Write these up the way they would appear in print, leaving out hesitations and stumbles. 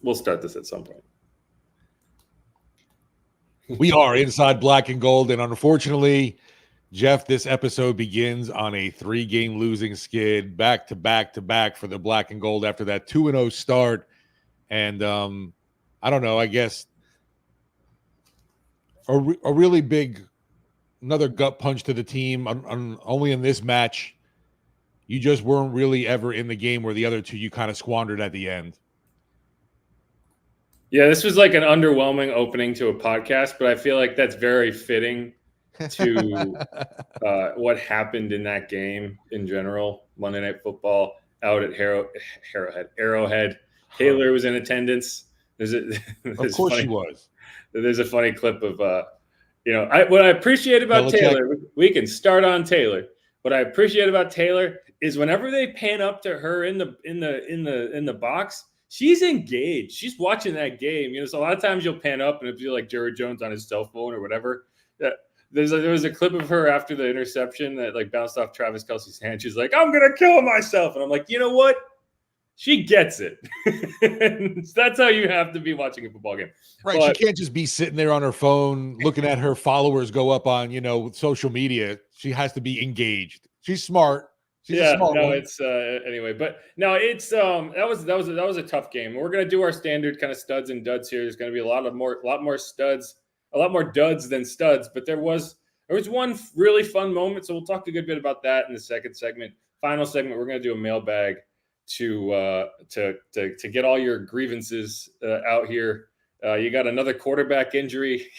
we'll start this at some point. We are Inside Black and Gold, and unfortunately, Jeff, this episode begins on a 3-game losing skid, back to back for the Black and Gold after that 2-0 start. And I don't know, I guess a really big, another gut punch to the team. Only in this match, you just weren't really ever in the game where the other two you kind of squandered at the end. Yeah, this was like an underwhelming opening to a podcast, but I feel like that's very fitting to what happened in that game in general. Monday Night Football out at Arrowhead. Taylor was in attendance. Of course she was. There's a funny clip of, what I appreciate about Belichick. Taylor. We can start on Taylor. What I appreciate about Taylor is whenever they pan up to her in the box, she's engaged. She's watching that game. So a lot of times you'll pan up and it'll be like Jerry Jones on his cell phone or whatever. There was a clip of her after the interception that like bounced off Travis Kelce's hand. She's like, "I'm gonna kill myself," and I'm like, you know what? She gets it. That's how you have to be watching a football game, right? But she can't just be sitting there on her phone looking at her followers go up on social media. She has to be engaged. She's smart. She's a smart one. It's anyway, but no, it's that was a tough game. We're gonna do our standard kind of studs and duds here. There's gonna be a lot more studs, a lot more duds than studs. But there was one really fun moment, so we'll talk a good bit about that in the second segment. Final segment, we're gonna do a mailbag to get all your grievances out here. You got another quarterback injury,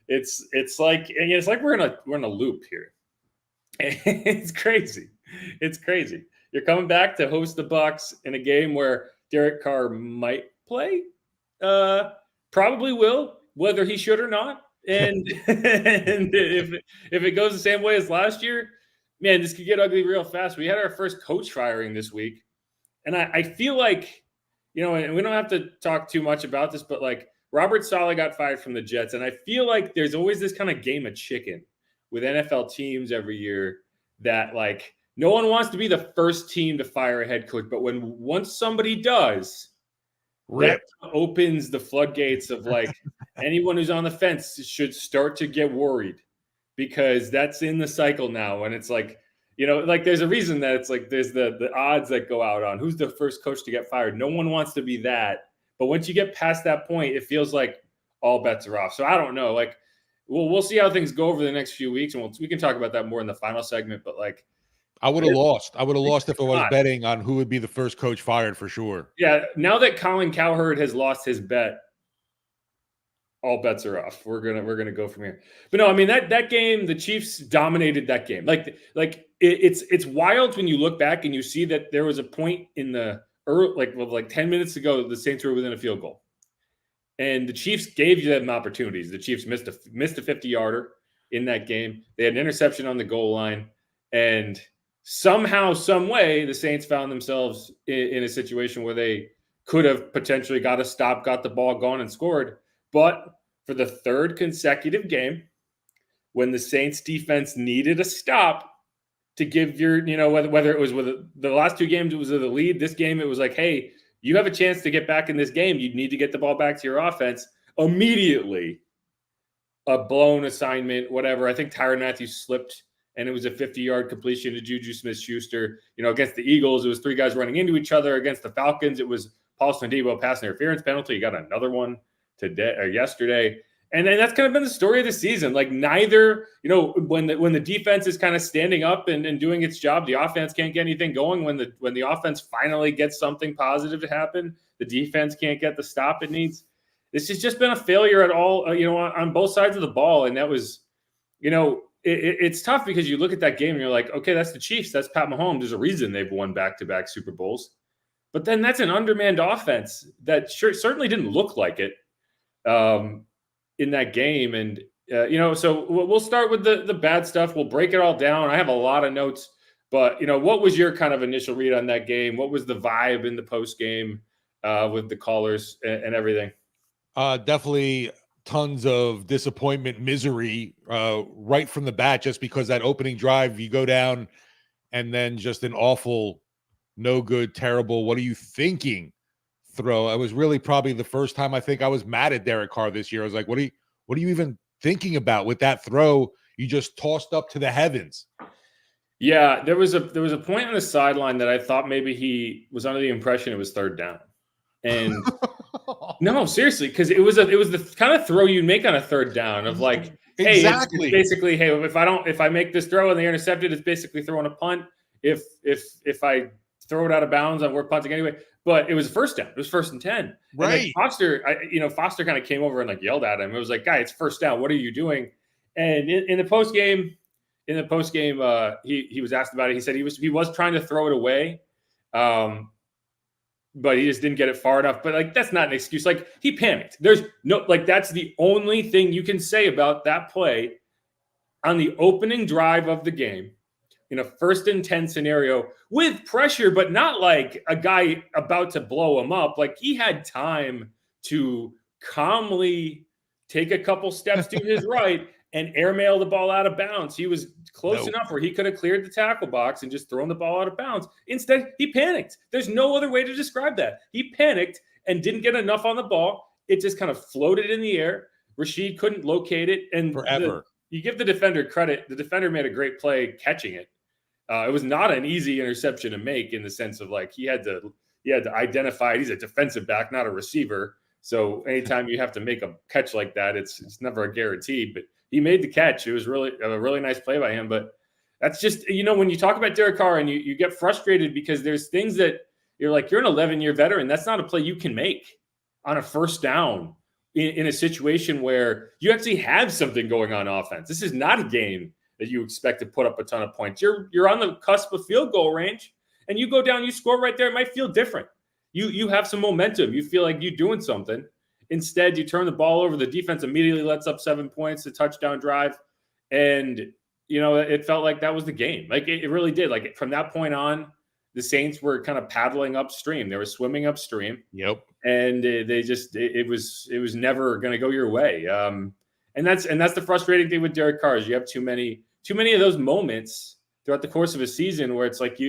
It's like we're in a loop here. It's crazy. It's crazy. You're coming back to host the Bucs in a game where Derek Carr might play, probably will, whether he should or not. And if it goes the same way as last year, man, this could get ugly real fast. We had our first coach firing this week, and I feel like, and we don't have to talk too much about this, but like Robert Saleh got fired from the Jets, and I feel like there's always this kind of game of chicken with NFL teams every year that like no one wants to be the first team to fire a head coach, but once somebody does, that opens the floodgates of like anyone who's on the fence should start to get worried, because that's in the cycle now. And it's like, like there's a reason that it's like there's the odds that go out on who's the first coach to get fired. No one wants to be that. But once you get past that point, it feels like all bets are off. So I don't know. Like, we'll see how things go over the next few weeks, and we can talk about that more in the final segment. But like, I would have lost. I would have lost if I was betting on who would be the first coach fired for sure. Yeah, now that Colin Cowherd has lost his bet, all bets are off. We're gonna go from here. But no, I mean that game, the Chiefs dominated that game. It's wild when you look back and you see that there was a point in the like 10 minutes ago, the Saints were within a field goal. And the Chiefs gave them opportunities. The Chiefs missed a 50-yarder in that game. They had an interception on the goal line. And somehow, some way, the Saints found themselves in a situation where they could have potentially got a stop, got the ball gone, and scored. But for the third consecutive game, when the Saints defense needed a stop to give whether it was with the last two games, it was with the lead. This game, it was like, hey, you have a chance to get back in this game. You need to get the ball back to your offense immediately. A blown assignment, whatever. I think Tyrann Mathieu slipped, and it was a 50-yard completion to Juju Smith-Schuster. Against the Eagles, it was three guys running into each other. Against the Falcons, it was Paulson Adebo pass interference penalty. You got another one today or yesterday. And then that's kind of been the story of the season. Like neither, when the defense is kind of standing up and doing its job, the offense can't get anything going. When the offense finally gets something positive to happen, the defense can't get the stop it needs. This has just been a failure at all, on both sides of the ball. And that was, it's tough because you look at that game and you're like, okay, that's the Chiefs. That's Pat Mahomes. There's a reason they've won back-to-back Super Bowls. But then that's an undermanned offense that certainly didn't look like it. In that game. And, so we'll start with the bad stuff. We'll break it all down. I have a lot of notes, but, what was your kind of initial read on that game? What was the vibe in the post game with the callers and everything? Definitely tons of disappointment, misery right from the bat, just because that opening drive, you go down and then just an awful, no good, terrible, what are you thinking throw. It was really probably the first time I think I was mad at Derek Carr this year. I was like, what are you even thinking about with that throw? You just tossed up to the heavens. Yeah, there was a point on the sideline that I thought maybe he was under the impression it was third down. And no, seriously, because it was the kind of throw you make on a third down of like, hey, exactly. it's basically, hey, if I make this throw and they intercept it, it's basically throwing a punt. If I throw it out of bounds, we're punting anyway. But it was a first down. It was 1st and 10. Right. And Foster kind of came over and like yelled at him. It was like, guy, it's first down. What are you doing? And in the post game, he was asked about it. He said he was trying to throw it away, but he just didn't get it far enough. But like that's not an excuse. Like he panicked. There's no that's the only thing you can say about that play on the opening drive of the game in a 1st and 10 scenario with pressure, but not like a guy about to blow him up. Like he had time to calmly take a couple steps to his right and airmail the ball out of bounds. He was close enough where he could have cleared the tackle box and just thrown the ball out of bounds. Instead, he panicked. There's no other way to describe that. He panicked and didn't get enough on the ball. It just kind of floated in the air. Rashid couldn't locate it. And forever. You give the defender credit. The defender made a great play catching it. It was not an easy interception to make in the sense of like he had to identify it. He's a defensive back, not a receiver. So anytime you have to make a catch like that, it's never a guarantee. But he made the catch. It was really a really nice play by him. But that's just, when you talk about Derek Carr and you get frustrated because there's things that you're like, you're an 11-year veteran. That's not a play you can make on a first down in a situation where you actually have something going on offense. This is not a game that you expect to put up a ton of points. You're on the cusp of field goal range and you go down, you score right there. It might feel different. You have some momentum. You feel like you're doing something. Instead, you turn the ball over. The defense immediately lets up 7 points, a touchdown drive. And, it felt like that was the game. Like it really did. Like from that point on, the Saints were kind of paddling upstream. They were swimming upstream. Yep. And it was never going to go your way. And that's the frustrating thing with Derek Carr is you have too many of those moments throughout the course of a season where it's like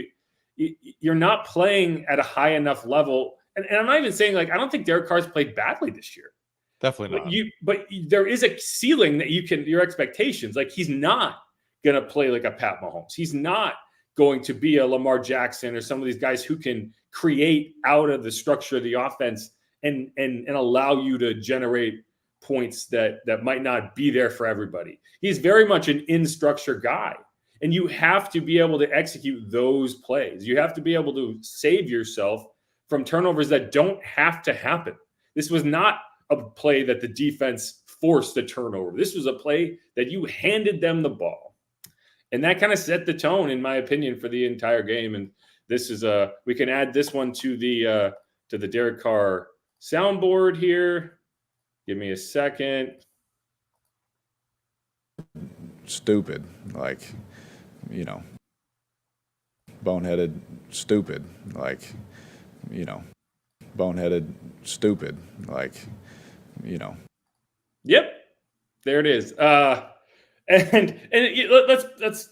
you're not playing at a high enough level. And I'm not even saying like I don't think Derek Carr's played badly this year. Definitely not. But there is a ceiling that your expectations. Like he's not gonna play like a Pat Mahomes. He's not going to be a Lamar Jackson or some of these guys who can create out of the structure of the offense and allow you to generate points that might not be there for everybody. He's very much an in-structure guy. And you have to be able to execute those plays. You have to be able to save yourself from turnovers that don't have to happen. This was not a play that the defense forced a turnover. This was a play that you handed them the ball. And that kind of set the tone, in my opinion, for the entire game. And this is we can add this one to the Derek Carr soundboard here. Give me a second. Stupid, like, boneheaded, stupid, like, boneheaded, stupid, like, Yep, there it is. And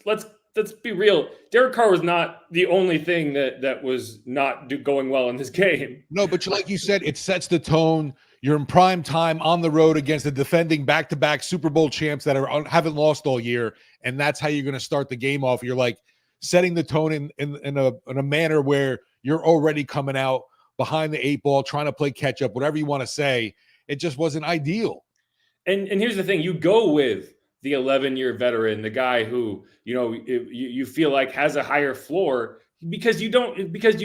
let's be real. Derek Carr was not the only thing that was not going well in this game. No, but like you said, it sets the tone. You're in prime time on the road against the defending back-to-back Super Bowl champs that haven't lost all year, and that's how you're going to start the game off. You're like setting the tone in a manner where you're already coming out behind the 8 ball, trying to play catch up, whatever you want to say. It just wasn't ideal. And here's the thing: you go with the 11-year veteran, the guy who you feel like has a higher floor because you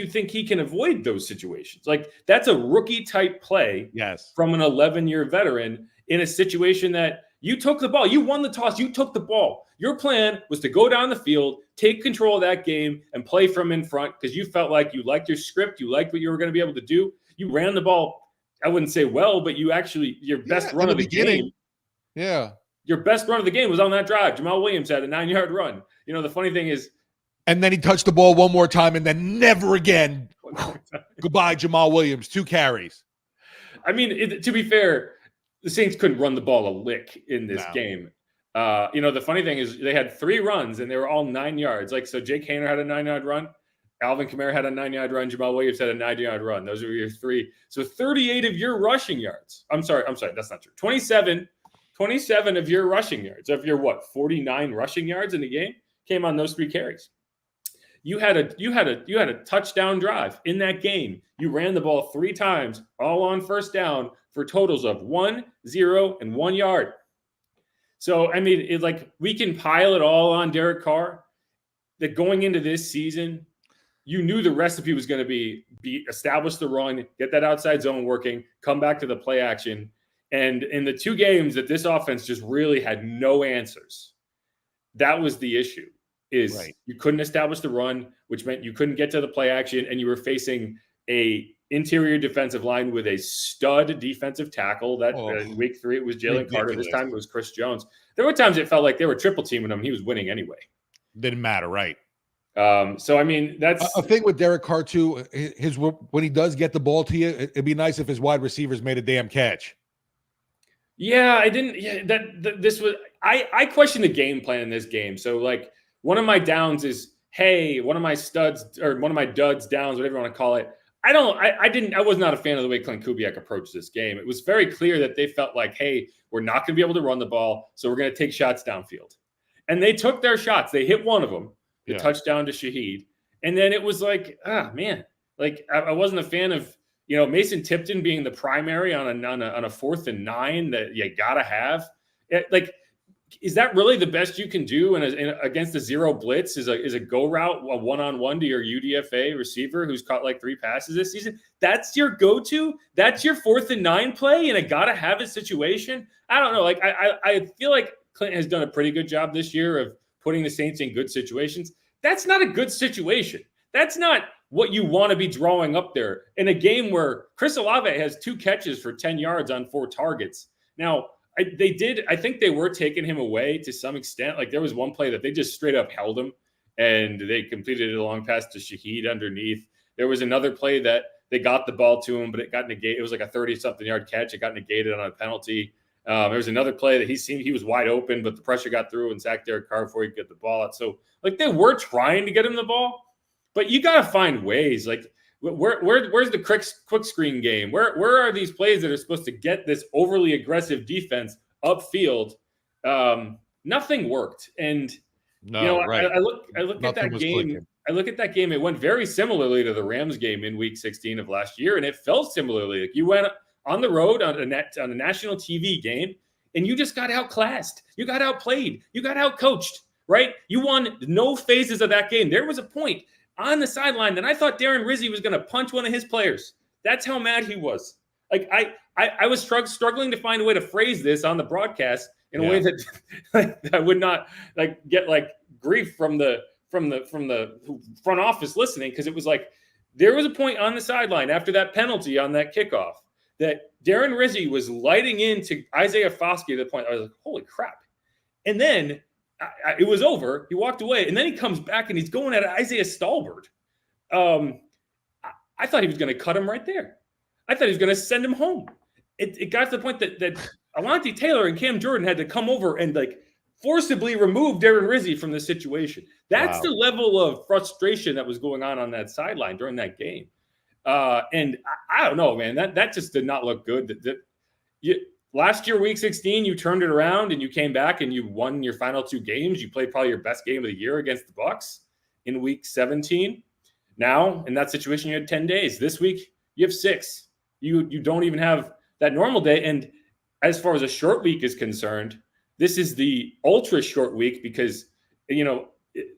think he can avoid those situations. Like that's a rookie type play, yes, from an 11-year veteran in a situation that you took the ball, you won the toss, you took the ball. Your plan was to go down the field, take control of that game, and play from in front because you felt like you liked your script, you liked what you were going to be able to do. You ran the ball, I wouldn't say well, but you actually your best run of the game. Yeah. Your best run of the game was on that drive. Jamal Williams had a 9-yard run. The funny thing is, and then he touched the ball one more time and then never again. Goodbye, Jamal Williams. 2 carries. I mean, to be fair, the Saints couldn't run the ball a lick in this game. The funny thing is they had 3 runs and they were all 9 yards. Like, so Jake Haener had a 9-yard run. Alvin Kamara had a 9-yard run. Jamal Williams had a 90-yard run. Those are your three. So 38 of your rushing yards. I'm sorry. That's not true. 27 of your rushing yards, of your 49 rushing yards in the game came on those 3 carries. You had a touchdown drive in that game. You ran the ball 3 times, all on first down, for totals of 1, 0, and 1 yard. So, I mean, it's like we can pile it all on Derek Carr. That going into this season, you knew the recipe was going to be establish the run, get that outside zone working, come back to the play action. And in the 2 games that this offense just really had no answers, that was the issue. You couldn't establish the run, which meant you couldn't get to the play action, and you were facing a interior defensive line with a stud defensive tackle. That in week 3 it was Jalen Carter. This time it was Chris Jones. There were times it felt like they were triple teaming him. He was winning anyway. Didn't matter, right? So I mean, that's a thing with Derek Carr too. When he does get the ball to you, it'd be nice if his wide receivers made a damn catch. Yeah, I didn't. Yeah, this was. I questioned the game plan in this game. So like, one of my downs is, hey, one of my studs or one of my duds, downs, whatever you want to call it. I was not a fan of the way Clint Kubiak approached this game. It was very clear that they felt like, hey, we're not going to be able to run the ball, so we're going to take shots downfield. And they took their shots. They hit one of them, the touchdown to Shaheed. And then it was like, man, like I wasn't a fan of, Mason Tipton being the primary on a 4th and 9 that you got to have. Is that really the best you can do against a 0 blitz? Is a go route, a one-on-one to your UDFA receiver who's caught like 3 passes this season? That's your go-to? That's your 4th and 9 play in a gotta-have it situation? I don't know. Like I feel like Clint has done a pretty good job this year of putting the Saints in good situations. That's not a good situation. That's not what you want to be drawing up there in a game where Chris Olave has 2 catches for 10 yards on 4 targets. Now, I think they were taking him away to some extent. Like there was one play that they just straight up held him and they completed a long pass to Shaheed underneath. There was another play that they got the ball to him, but it got negated. It was like a 30-something yard catch. It got negated on a penalty. There was another play that he was wide open, but the pressure got through and sacked Derek Carr before he could get the ball out. So like they were trying to get him the ball, but you got to find ways. Like where's the quick screen game? Where are these plays that are supposed to get this overly aggressive defense upfield? Nothing worked. And right. I look at that game. Clicking. I look at that game. It went very similarly to the Rams game in Week 16 of last year, and it felt similarly. Like you went on the road on a national TV game, and you just got outclassed. You got outplayed. You got outcoached, right? You won no phases of that game. There was a point on the sideline that I thought Darren Rizzi was going to punch one of his players. That's how mad he was. Like I was struggling to find a way to phrase this on the broadcast in a way that I would not like get like grief from the front office listening, because it was like there was a point on the sideline after that penalty on that kickoff that Darren Rizzi was lighting into Isaiah Foskey to the point I was like, holy crap. And then it was over. He walked away, and then he comes back and he's going at Isaiah Stallbird. I thought he was going to cut him right there. I thought he was going to send him home. It got to the point that Alontae Taylor and Cam Jordan had to come over and like forcibly remove Darren Rizzi from the situation. That's the level of frustration that was going on that sideline during that game. And I don't know, man, that just did not look good. Last year, Week 16, you turned it around and you came back and you won your final 2 games. You played probably your best game of the year against the Bucs in Week 17. Now, in that situation, you had 10 days. This week, you have 6. You don't even have that normal day. And as far as a short week is concerned, this is the ultra short week because,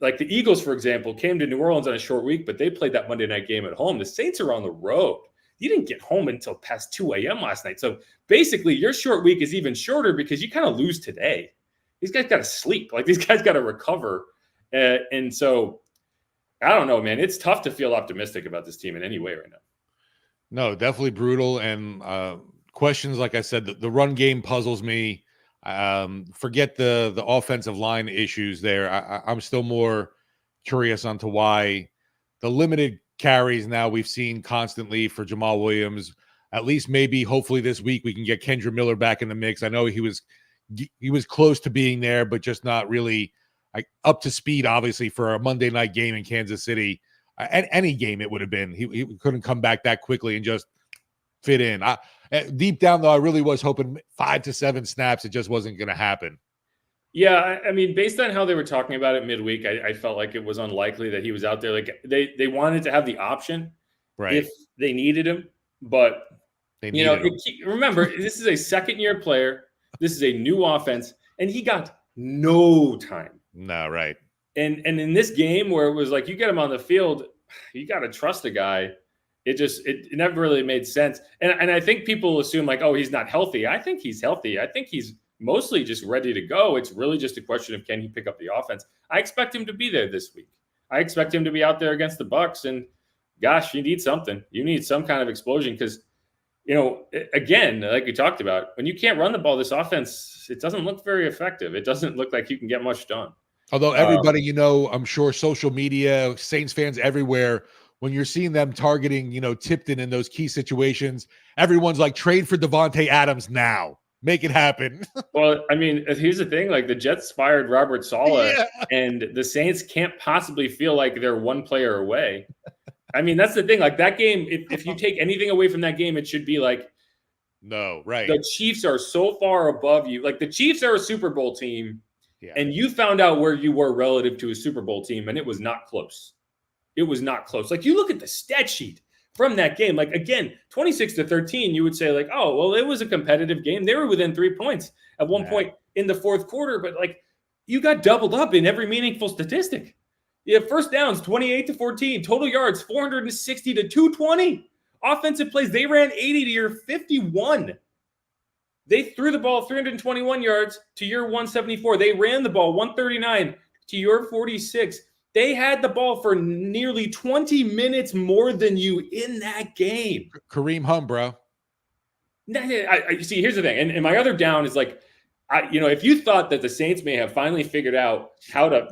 like the Eagles, for example, came to New Orleans on a short week, but they played that Monday night game at home. The Saints are on the road. You didn't get home until past 2 a.m. last night. So basically, your short week is even shorter because you kind of lose today. These guys got to sleep. Like these guys got to recover. And so I don't know, man. It's tough to feel optimistic about this team in any way right now. No, definitely brutal. And questions, like I said, the run game puzzles me. Forget the offensive line issues there. I'm still more curious onto why the limited carries now we've seen constantly for Jamal Williams. At least maybe hopefully this week we can get Kendra Miller back in the mix. I know he was close to being there, but just not really like up to speed, obviously, for a Monday night game in Kansas City. Any game it would have been. He couldn't come back that quickly and just fit in. Deep down, though, I really was hoping 5 to 7 snaps. It just wasn't going to happen. Yeah, I mean, based on how they were talking about it midweek, I felt like it was unlikely that he was out there. Like they wanted to have the option if they needed him, but remember, this is a second-year player. This is a new offense, and he got no time. No, right. And in this game where it was like you get him on the field, you got to trust the guy. It never really made sense. And I think people assume like, oh, he's not healthy. I think he's healthy. I think he's mostly just ready to go. It's really just a question of can he pick up the offense. I expect him to be there this week. I expect him to be out there against the Bucs. And gosh, you need something. You need some kind of explosion because, again, like we talked about, when you can't run the ball, this offense, it doesn't look very effective. It doesn't look like you can get much done. Although everybody, I'm sure social media, Saints fans everywhere, when you're seeing them targeting, Tipton in those key situations, everyone's like, trade for Devontae Adams now. Make it happen. Well, I mean, here's the thing. Like the Jets fired Robert Saleh, and the Saints can't possibly feel like they're one player away. I mean, that's the thing. Like that game, if you take anything away from that game, it should be like, no, right. The Chiefs are so far above you. Like the Chiefs are a Super Bowl team, and you found out where you were relative to a Super Bowl team, and it was not close. It was not close. Like you look at the stat sheet from that game, like again, 26-13, you would say like, oh, well, it was a competitive game. They were within 3 points at one point in the fourth quarter, but like you got doubled up in every meaningful statistic. You have first downs, 28-14, total yards, 460-220. Offensive plays, they ran 80 to your 51. They threw the ball 321 yards to your 174. They ran the ball 139 to your 46. They had the ball for nearly 20 minutes more than you in that game. Kareem Hunt, bro. I see, here's the thing. And my other down is like, if you thought that the Saints may have finally figured out how to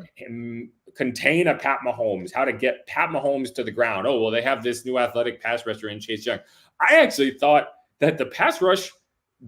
contain a Pat Mahomes, how to get Pat Mahomes to the ground. Oh, well, they have this new athletic pass rusher in Chase Young. I actually thought that the pass rush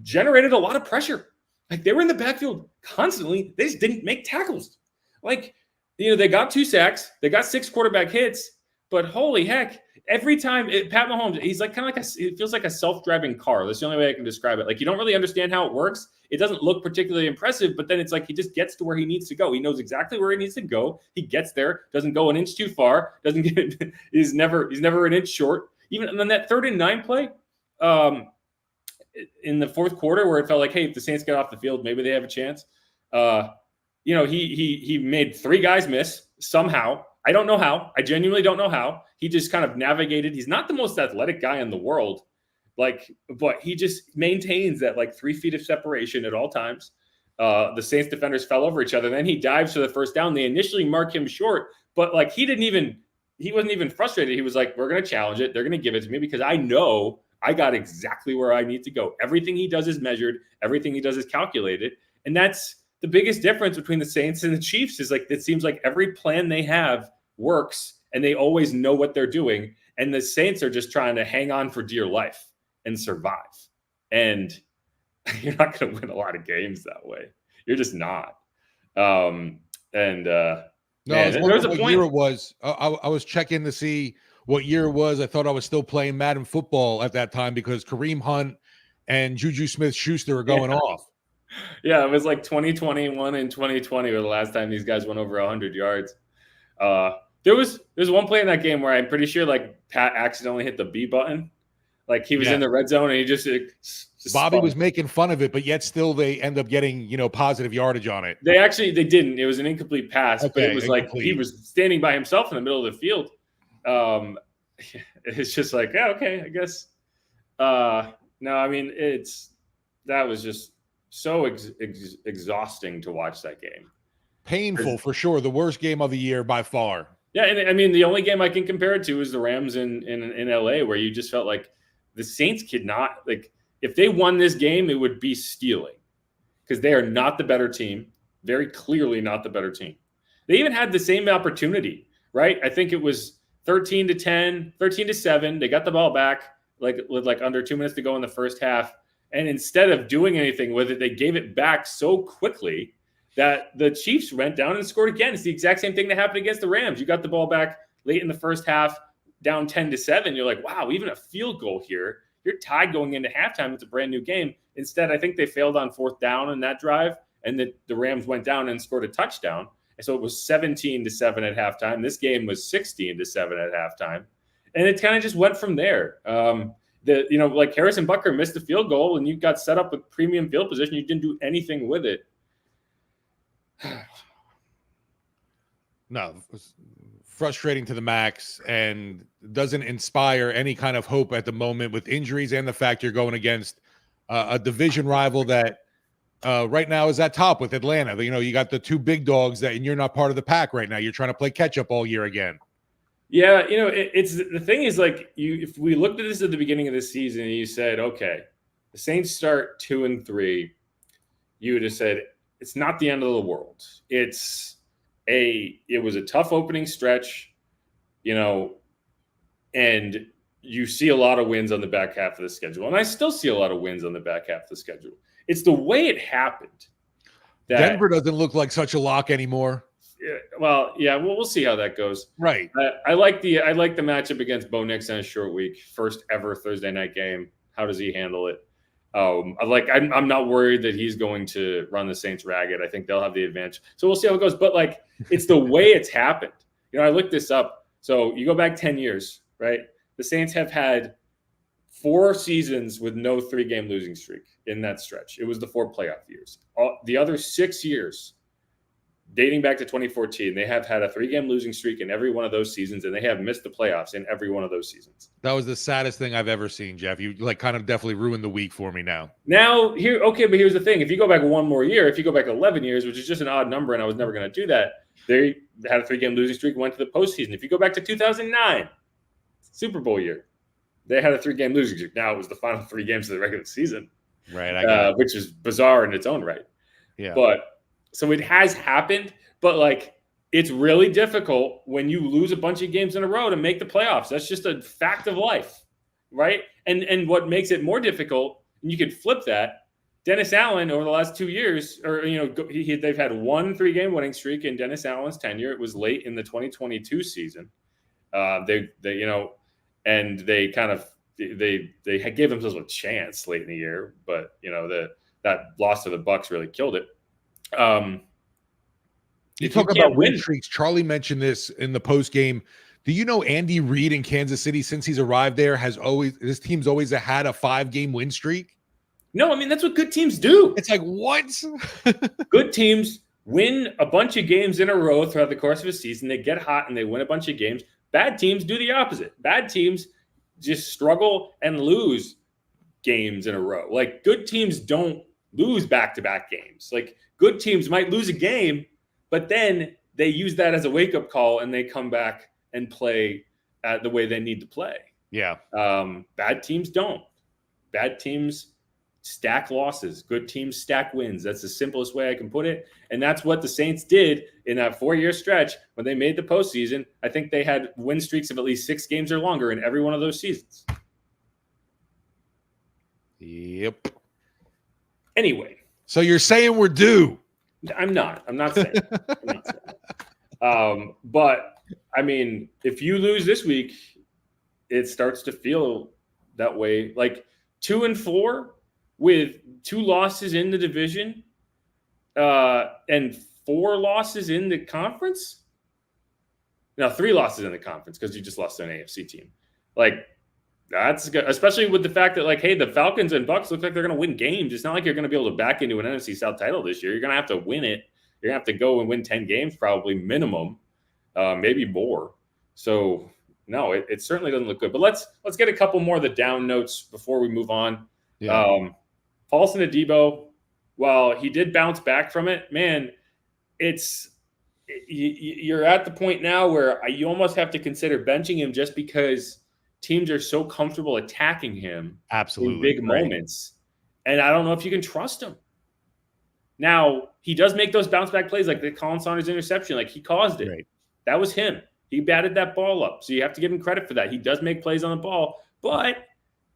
generated a lot of pressure. Like they were in the backfield constantly. They just didn't make tackles. Like, they got 2 sacks. They got 6 quarterback hits. But holy heck, every time Pat Mahomes, he's like kind of like it feels like a self-driving car. That's the only way I can describe it. Like you don't really understand how it works. It doesn't look particularly impressive, but then it's like he just gets to where he needs to go. He knows exactly where he needs to go. He gets there, doesn't go an inch too far, doesn't get he's never an inch short. Even and then that 3rd and 9 play in the fourth quarter where it felt like, hey, if the Saints get off the field, maybe they have a chance. He made 3 guys miss somehow. I don't know how. I genuinely don't know how. He just kind of navigated. He's not the most athletic guy in the world, but he just maintains that 3 feet of separation at all times. The Saints defenders fell over each other. Then he dives for the first down. They initially mark him short, but he wasn't even frustrated. He was like, we're going to challenge it. They're going to give it to me because I know I got exactly where I need to go. Everything he does is measured. Everything he does is calculated. And that's the biggest difference between the Saints and the Chiefs is it seems like every plan they have works and they always know what they're doing. And the Saints are just trying to hang on for dear life and survive. And you're not going to win a lot of games that way. You're just not. There was a point. Year it was. I was checking to see what year it was. I thought I was still playing Madden football at that time because Kareem Hunt and Juju Smith-Schuster were going off. Yeah, it was 2021 and 2020 were the last time these guys went over 100 yards. There's one play in that game where I'm pretty sure Pat accidentally hit the B button. He was in the red zone and he just Bobby spun. Was making fun of it, but yet still they end up getting, positive yardage on it. They didn't. It was an incomplete pass, but it was incomplete. He was standing by himself in the middle of the field. It's just okay, I guess. No, I mean, that was just so exhausting to watch that game. Painful for sure. The worst game of the year by far. Yeah, and I mean, the only game I can compare it to is the Rams in LA, where you just felt like the Saints could not, if they won this game, it would be stealing because they are not the better team. Very clearly not the better team. They even had the same opportunity, right? I think it was 13-10, 13-7. They got the ball back with under 2 minutes to go in the first half. And instead of doing anything with it, they gave it back so quickly that the Chiefs went down and scored again. It's the exact same thing that happened against the Rams. You got the ball back late in the first half, down 10-7. You're like, wow, even a field goal here. You're tied going into halftime. It's a brand new game. Instead, I think they failed on 4th down in that drive, and the Rams went down and scored a touchdown. And so it was 17-7 at halftime. This game was 16-7 at halftime. And it kind of just went from there. Like Harrison Butker missed the field goal, and you got set up with premium field position. You didn't do anything with it. No, frustrating to the max, and doesn't inspire any kind of hope at the moment with injuries and the fact you're going against a division rival that right now is at top with Atlanta. You got the two big dogs and you're not part of the pack right now. You're trying to play catch up all year again. Yeah, it's the thing is, like, if we looked at this at the beginning of the season and you said, okay, the Saints start 2-3, you would have said it's not the end of the world. It was a tough opening stretch, and you see a lot of wins on the back half of the schedule. And I still see a lot of wins on the back half of the schedule. It's the way it happened. Denver doesn't look like such a lock anymore. Well, yeah, we'll see how that goes. Right. I like the matchup against Bo Nix on a short week, first ever Thursday night game. How does he handle it? I'm not worried that he's going to run the Saints ragged. I think they'll have the advantage. So we'll see how it goes. But it's the way it's happened. I looked this up. So you go back 10 years, right? The Saints have had 4 seasons with no 3-game losing streak in that stretch. It was the 4 playoff years. The other 6 years, dating back to 2014, they have had a 3-game losing streak in every one of those seasons, and they have missed the playoffs in every one of those seasons. That was the saddest thing I've ever seen, Jeff. You kind of definitely ruined the week for me now. But here's the thing. If you go back one more year, if you go back 11 years, which is just an odd number, and I was never going to do that, they had a 3-game losing streak, went to the postseason. If you go back to 2009, Super Bowl year, they had a 3-game losing streak. Now it was the final 3 games of the regular season, right? Which is bizarre in its own right. Yeah, but so it has happened, but it's really difficult when you lose a bunch of games in a row to make the playoffs. That's just a fact of life, right? And what makes it more difficult, and you could flip that, Dennis Allen over the last 2 years, they've had 1 3-game winning streak in Dennis Allen's tenure. It was late in the 2022 season. They gave themselves a chance late in the year, but that loss to the Bucs really killed it. You talk about win streaks. Charlie mentioned this in the post game. Do you know Andy Reid in Kansas City, since he's arrived there, his team's always had a 5-game win streak? No, I mean, that's what good teams do. It's like, what? Good teams win a bunch of games in a row throughout the course of a season. They get hot and they win a bunch of games. Bad teams do the opposite. Bad teams just struggle and lose games in a row. Good teams don't lose back-to-back games. Good teams might lose a game, but then they use that as a wake-up call and they come back and play the way they need to play. Yeah. Bad teams don't. Bad teams stack losses. Good teams stack wins. That's the simplest way I can put it. And that's what the Saints did in that 4-year stretch when they made the postseason. I think they had win streaks of at least 6 games or longer in every one of those seasons. Yep. Anyway. So you're saying we're due? I'm not saying. But I mean, if you lose this week, it starts to feel that way. 2-4 with 2 losses in the division, and 4 losses in the conference. Now 3 losses in the conference because you just lost to an AFC team. That's good, especially with the fact that hey, the Falcons and Bucs look like they're going to win games. It's not like you're going to be able to back into an NFC South title this year. You're going to have to win it. You're going to have to go and win 10 games, probably minimum, maybe more. So no, it certainly doesn't look good. But let's get a couple more of the down notes before we move on. Yeah. Paulson Adebo, while he did bounce back from it, man, you're at the point now where you almost have to consider benching him just because teams are so comfortable attacking him absolutely in big moments. And I don't know if you can trust him. Now, he does make those bounce back plays like the Colin Saunders interception. He caused it. Right. That was him. He batted that ball up. So you have to give him credit for that. He does make plays on the ball. But,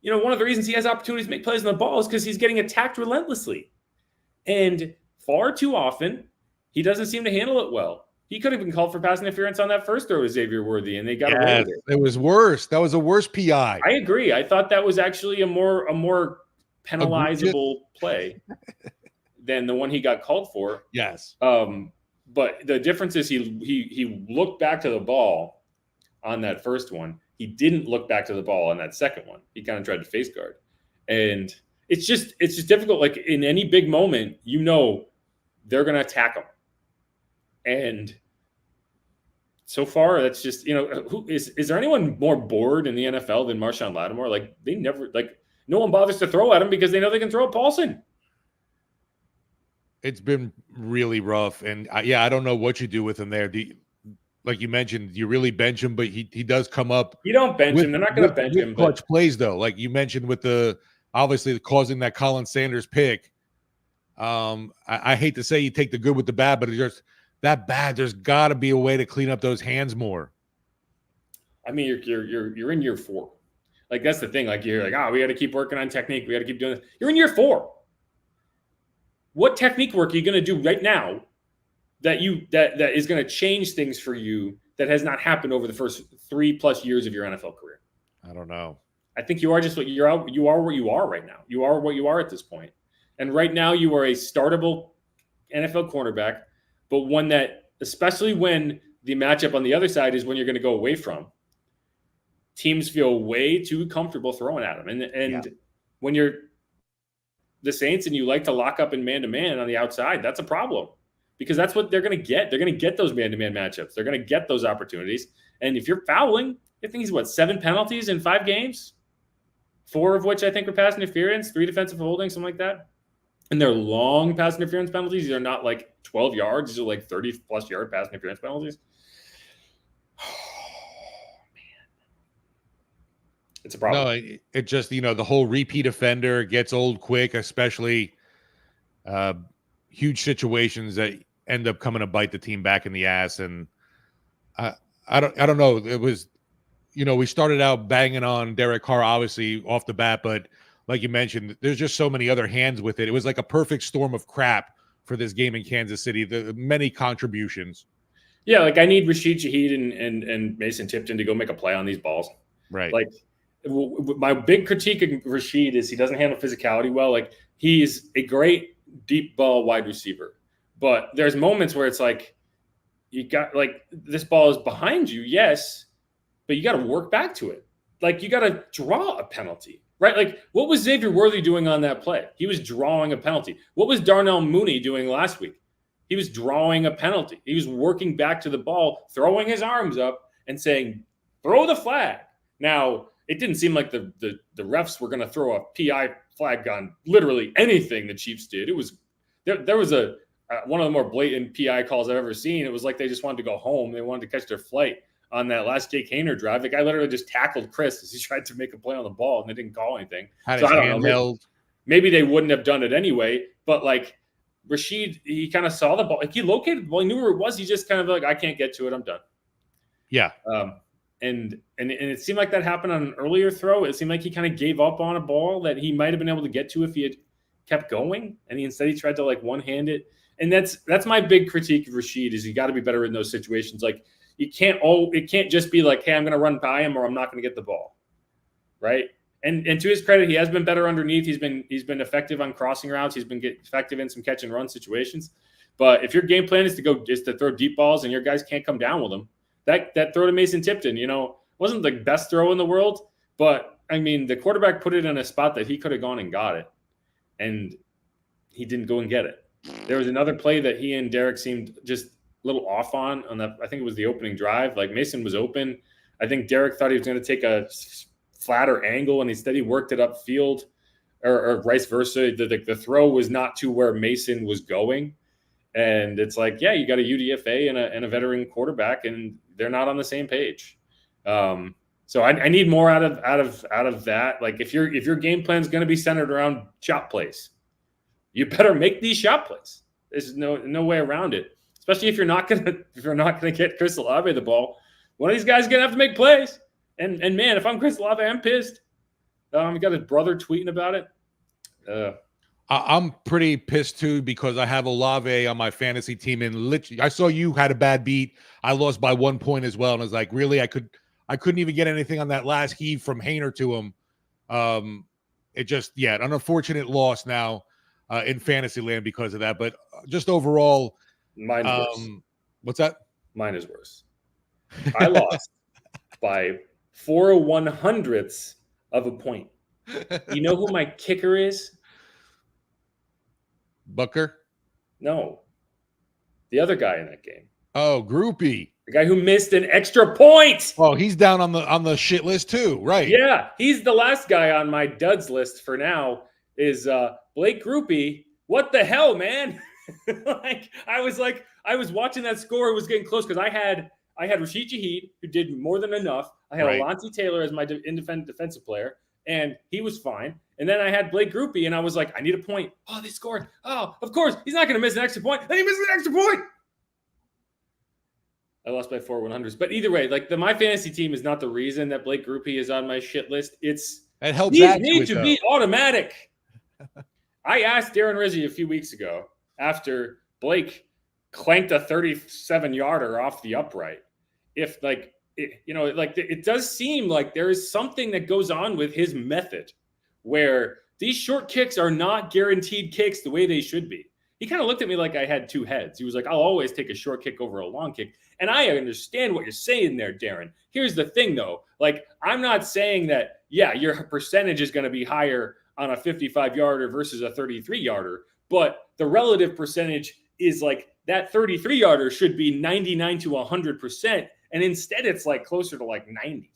one of the reasons he has opportunities to make plays on the ball is because he's getting attacked relentlessly. And far too often, he doesn't seem to handle it well. He could have been called for pass interference on that first throw to Xavier Worthy, and they got away with it. It was worse. That was a worse PI. I agree. I thought that was actually a more penalizable play than the one he got called for. Yes. But the difference is he looked back to the ball on that first one. He didn't look back to the ball on that second one. He kind of tried to face guard. And it's just difficult. Like in any big moment, they're going to attack him. And so far, that's just, who is there anyone more bored in the NFL than Marshawn Lattimore? Like they never, like no one bothers to throw at him because they know they can throw at Paulson. It's been really rough. And I don't know what you do with him there. Like you mentioned, you really bench him, but he does come up. You don't bench him. They're not going to bench him. Clutch plays though. Like you mentioned with obviously causing that Colin Sanders pick. I hate to say you take the good with the bad, but it's just that bad. There's got to be a way to clean up those hands more. I mean, you're in year 4. Like that's the thing. Like you're like, we got to keep working on technique. We got to keep doing this. You're in year 4. What technique work are you going to do right now that is going to change things for you that has not happened over the first 3+ years of your NFL career? I don't know. I think you are just what you are what you are right now. You are what you are at this point. And right now you are a startable NFL cornerback, but one that, especially when the matchup on the other side is when you're going to go away from, teams feel way too comfortable throwing at them. And when you're the Saints and you like to lock up in man-to-man on the outside, that's a problem because that's what they're going to get. They're going to get those man-to-man matchups. They're going to get those opportunities. And if you're fouling, I think he's 7 penalties in 5 games, 4 of which I think were pass interference, 3 defensive holding, something like that. And they're long pass interference penalties. These are not like 12 yards. These are like 30+ yard pass interference penalties. It's a problem. No, it just, the whole repeat offender gets old quick, especially huge situations that end up coming to bite the team back in the ass. And I don't know. It was, we started out banging on Derek Carr, obviously off the bat, but like you mentioned, there's just so many other hands with it. It was like a perfect storm of crap for this game in Kansas City. The many contributions. Yeah, like I need Rashid Shaheed and Mason Tipton to go make a play on these balls. Right. Like my big critique of Rashid is he doesn't handle physicality well. Like he's a great deep ball wide receiver, but there's moments where it's like you got like this ball is behind you, yes, but you got to work back to it. Like you got to draw a penalty, right? Like what was Xavier Worthy doing on that play? He was drawing a penalty. What was Darnell Mooney doing last week? He was drawing a penalty. He was working back to the ball, throwing his arms up and saying, throw the flag. Now, it didn't seem like the refs were going to throw a PI flag on literally anything the Chiefs did. It was there was one of the more blatant PI calls I've ever seen. It was like they just wanted to go home. They wanted to catch their flight on that last Jake Haener drive. The guy literally just tackled Chris as he tried to make a play on the ball, and they didn't call anything. Had his hand held. Maybe they wouldn't have done it anyway, but like Rashid, he kind of saw the ball. Like he located the ball. He knew where it was. He just kind of like, I can't get to it. I'm done. Yeah. And it seemed like that happened on an earlier throw. It seemed like he kind of gave up on a ball that he might have been able to get to if he had kept going. And instead he tried to like one-hand it. And that's my big critique of Rashid is you got to be better in those situations. Like it can't just be like, hey, I'm going to run by him or I'm not going to get the ball. Right. And to his credit, he has been better underneath. He's been effective on crossing routes. He's been effective in some catch and run situations. But if your game plan is to throw deep balls and your guys can't come down with them, that throw to Mason Tipton, wasn't the best throw in the world. But I mean, the quarterback put it in a spot that he could have gone and got it, and he didn't go and get it. There was another play that he and Derek seemed just a little off on that. I think it was the opening drive. Like Mason was open. I think Derek thought he was going to take a flatter angle, and instead he worked it upfield, or vice versa. The throw was not to where Mason was going, and it's like, yeah, you got a UDFA and a veteran quarterback, and they're not on the same page. So I need more out of that. Like if your game plan is going to be centered around shot plays, you better make these shot plays. There's no way around it. Especially if you're not gonna get Chris Olave the ball, one of these guys is gonna have to make plays. And man, if I'm Chris Olave, I'm pissed. You got his brother tweeting about it. I'm pretty pissed too because I have Olave on my fantasy team, and literally, I saw you had a bad beat. I lost by 1 point as well, and I was like, really, I couldn't even get anything on that last heave from Hainer to him. It just, yeah, an unfortunate loss now in fantasy land because of that. But just overall, Mine's worse. What's that? Mine is worse. I lost by 4/100ths of a point. You know who my kicker is? Bucker? No. The other guy in that game. Oh, Groupie. The guy who missed an extra point. Oh, he's down on the shit list too, right? Yeah, he's the last guy on my duds list for now is Blake Groupie. What the hell, man? I was watching that score. It was getting close because I had Rashid Shaheed, who did more than enough. I had Alontae Taylor as my defensive player, and he was fine. And then I had Blake Groupie, and I was like, I need a point. Oh, they scored. Oh, of course. He's not going to miss an extra point. Then he missed an extra point. I lost by 4/100ths. But either way, like my fantasy team is not the reason that Blake Groupie is on my shit list. It helps. These need to be automatic. I asked Darren Rizzi a few weeks ago after Blake clanked a 37-yarder off the upright. If it does seem like there is something that goes on with his method where these short kicks are not guaranteed kicks the way they should be. He kind of looked at me like I had two heads. He was like, I'll always take a short kick over a long kick. And I understand what you're saying there, Darren. Here's the thing, though. Like, I'm not saying that, yeah, your percentage is going to be higher on a 55-yarder versus a 33-yarder, but the relative percentage is like that 33-yarder should be 99 to 100%, and instead it's like closer to like 90.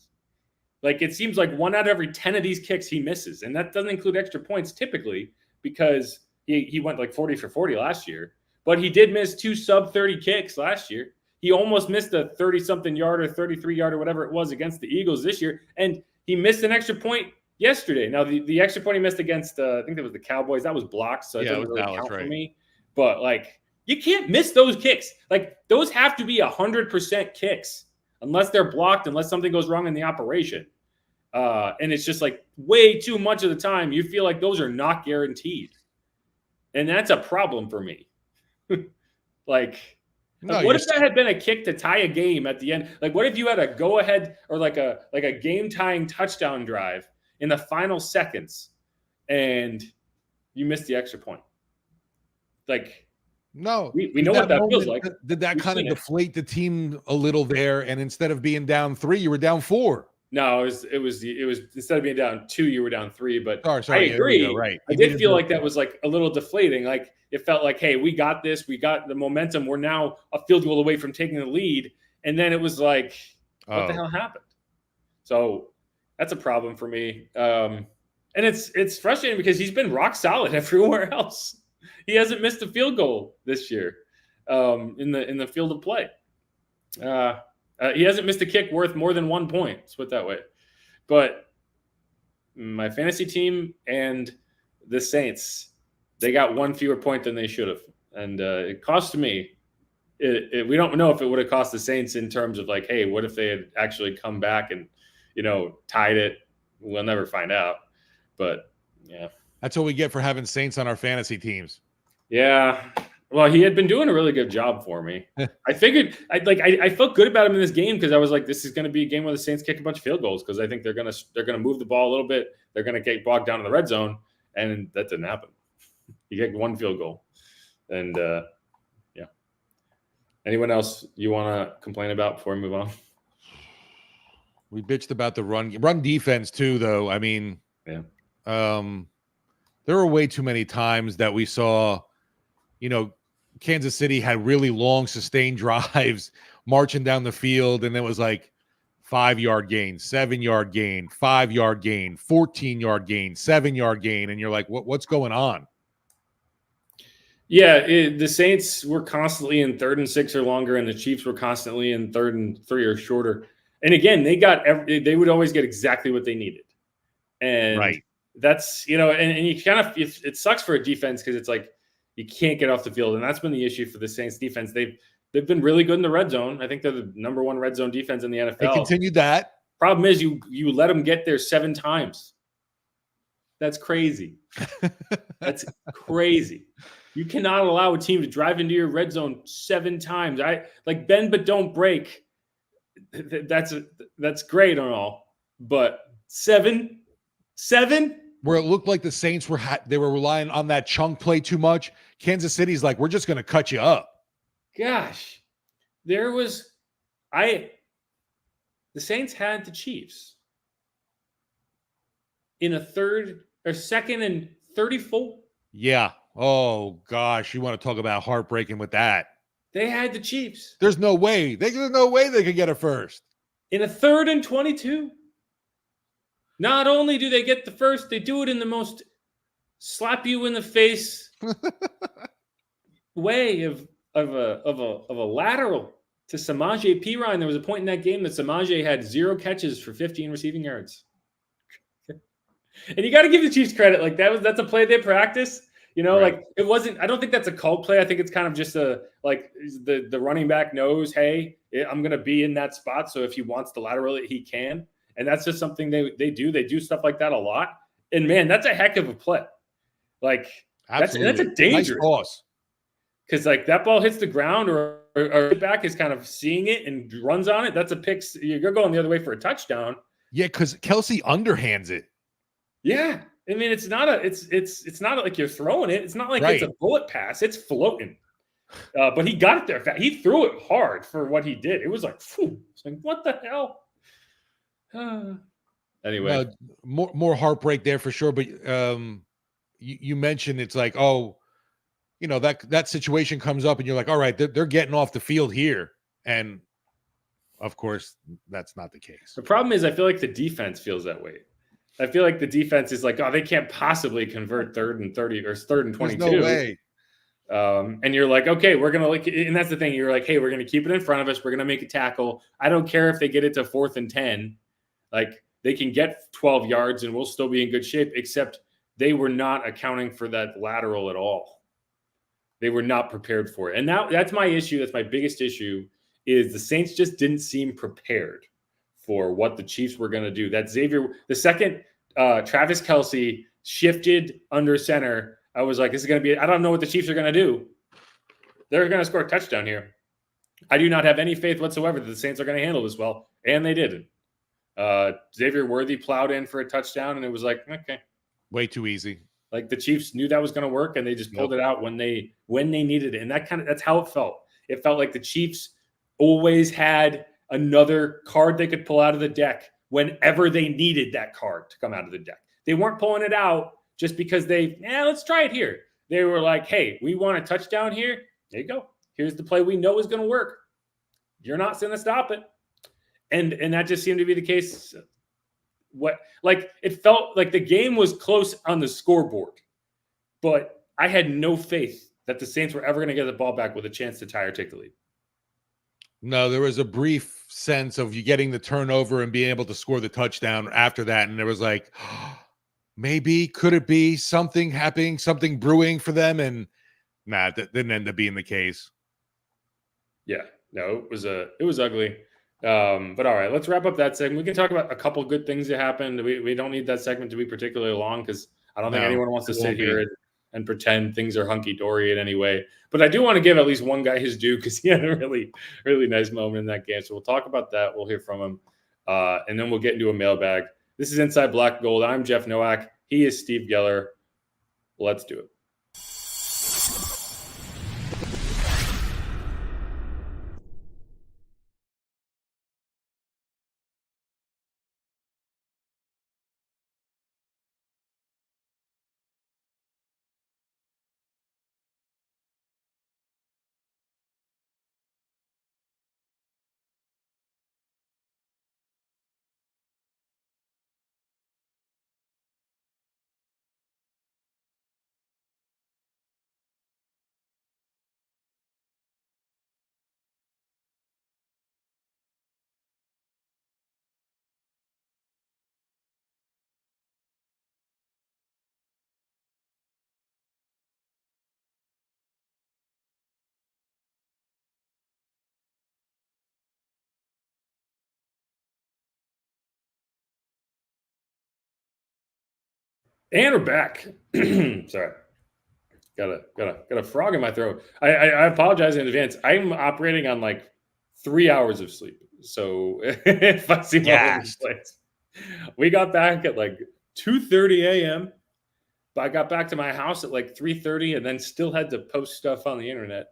Like, it seems like 1 out of every 10 of these kicks he misses, and that doesn't include extra points typically because he went like 40 for 40 last year, but he did miss 2 sub-30 kicks last year. He almost missed a 30-something yarder, 33-yarder, whatever it was against the Eagles this year, and he missed an extra point yesterday. Now, the extra point he missed against, I think it was the Cowboys, that was blocked, so it doesn't really count for me. But, like, you can't miss those kicks. Like, those have to be 100% kicks unless they're blocked, unless something goes wrong in the operation. And it's just, like, way too much of the time you feel like those are not guaranteed. And that's a problem for me. What if that had been a kick to tie a game at the end? Like, what if you had a go-ahead or like a game-tying touchdown drive in the final seconds and you missed the extra point? Like, no, we know what that feels like. Did that kind of deflate the team a little there? And instead of being down 3, you were down 4. No, it was instead of being down 2, you were down 3. But sorry, I agree. Right. I did feel like that was like a little deflating. Like, it felt like, hey, we got this. We got the momentum. We're now a field goal away from taking the lead. And then it was like, what the hell happened? So that's a problem for me. And it's frustrating because he's been rock solid everywhere else. He hasn't missed a field goal this year in the field of play. He hasn't missed a kick worth more than 1 point. Let's put it that way. But my fantasy team and the Saints, they got 1 fewer point than they should have. And it cost me. We don't know if it would have cost the Saints in terms of like, hey, what if they had actually come back and, tied it? We'll never find out. But, yeah. That's what we get for having Saints on our fantasy teams. Yeah. Well, he had been doing a really good job for me. I figured I felt good about him in this game because I was like, this is going to be a game where the Saints kick a bunch of field goals because I think they're gonna move the ball a little bit. They're gonna get bogged down in the red zone, and that didn't happen. He kicked 1 field goal, and yeah. Anyone else you want to complain about before we move on? We bitched about the run defense too, though. I mean, yeah. There were way too many times that we saw, Kansas City had really long sustained drives marching down the field, and it was like 5-yard gain, 7-yard gain, 5-yard gain, 14-yard gain, 7-yard gain, and you're like, what's going on? Yeah, the Saints were constantly in 3rd and 6 or longer, and the Chiefs were constantly in 3rd and 3 or shorter. And again, they would always get exactly what they needed, and that's and you kind of it sucks for a defense because it's like you can't get off the field, and that's been the issue for the Saints defense. They've been really good in the red zone. I think they're the number 1 red zone defense in the NFL. They continued that. Problem is you let them get there 7 times. That's crazy. That's crazy. You cannot allow a team to drive into your red zone 7 times. I like bend but don't break. That's great and all, but 7, where it looked like the Saints they were relying on that chunk play too much. Kansas City's like, we're just going to cut you up. Gosh, the Saints had the Chiefs in a third or second and 34. Yeah. Oh gosh, you want to talk about heartbreaking with that? They had the Chiefs. There's no way. There's no way they could get it first. In a third and 22. Not only do they get the first, they do it in the most slap you in the face way of a lateral to Samaje Perine. There was a point in that game that Samaje had 0 catches for 15 receiving yards. And you got to give the Chiefs credit. Like that's a play they practice. You know, Right. like it wasn't. I don't think that's a called play. I think it's kind of just the running back knows, hey, I'm going to be in that spot. So if he wants to lateral it, he can. And that's just something they do. They do stuff like that a lot. And man, that's a heck of a play. Like that's a dangerous toss. Because like that ball hits the ground or back is kind of seeing it and runs on it. That's a pick. You're going the other way for a touchdown. Yeah, because Kelsey underhands it. Yeah. I mean, it's not like you're throwing it. It's not like Right. It's a bullet pass. It's floating. But he got it there. He threw it hard for what he did. It was like, phew. It's like, what the hell? Anyway. More heartbreak there for sure. But you mentioned it's like, oh, you know, that situation comes up and you're like, all right, they're getting off the field here. And of course, that's not the case. The problem is I feel like the defense feels that way. I feel like the defense is like, oh, they can't possibly convert 3rd and 30 or 3rd and 22. There's no way. And you're like, okay, we're going to and that's the thing. You're like, hey, we're going to keep it in front of us. We're going to make a tackle. I don't care if they get it to 4th and 10. Like they can get 12 yards and we'll still be in good shape, except they were not accounting for that lateral at all. They were not prepared for it. And that's my issue. That's my biggest issue is the Saints just didn't seem prepared for what the Chiefs were going to do. That the second Travis Kelce shifted under center, I was like, this is going to be, I don't know what the Chiefs are going to do. They're going to score a touchdown here. I do not have any faith whatsoever that the Saints are going to handle this well, and they didn't. Xavier Worthy plowed in for a touchdown, and it was like, okay. Way too easy. Like the Chiefs knew that was going to work, and they just pulled it out when they needed it. And that's how it felt. It felt like the Chiefs always had another card they could pull out of the deck whenever they needed that card to come out of the deck. They weren't pulling it out just because let's try it here. They were like, hey, we want a touchdown here. There you go. Here's the play we know is going to work. You're not going to stop it. And that just seemed to be the case. It felt like the game was close on the scoreboard, but I had no faith that the Saints were ever going to get the ball back with a chance to tie or take the lead. No, there was a brief sense of you getting the turnover and being able to score the touchdown after that. And there was like, maybe, could it be something happening, something brewing for them? And that didn't end up being the case. Yeah, no, it was ugly. But all right, let's wrap up that segment. We can talk about a couple good things that happened. We don't need that segment to be particularly long because I don't think anyone wants to sit here and pretend things are hunky-dory in any way. But I do want to give at least one guy his due because he had a really, really nice moment in that game. So we'll talk about that. We'll hear from him. And then we'll get into a mailbag. This is Inside Black and Gold. I'm Jeff Nowak. He is Steve Geller. Let's do it. And we're back. Sorry. Got a frog in my throat. I apologize in advance. I'm operating on like 3 hours of sleep. So if I seem all over the place. We got back at like 2:30 a.m. But I got back to my house at like 3:30 and then still had to post stuff on the internet.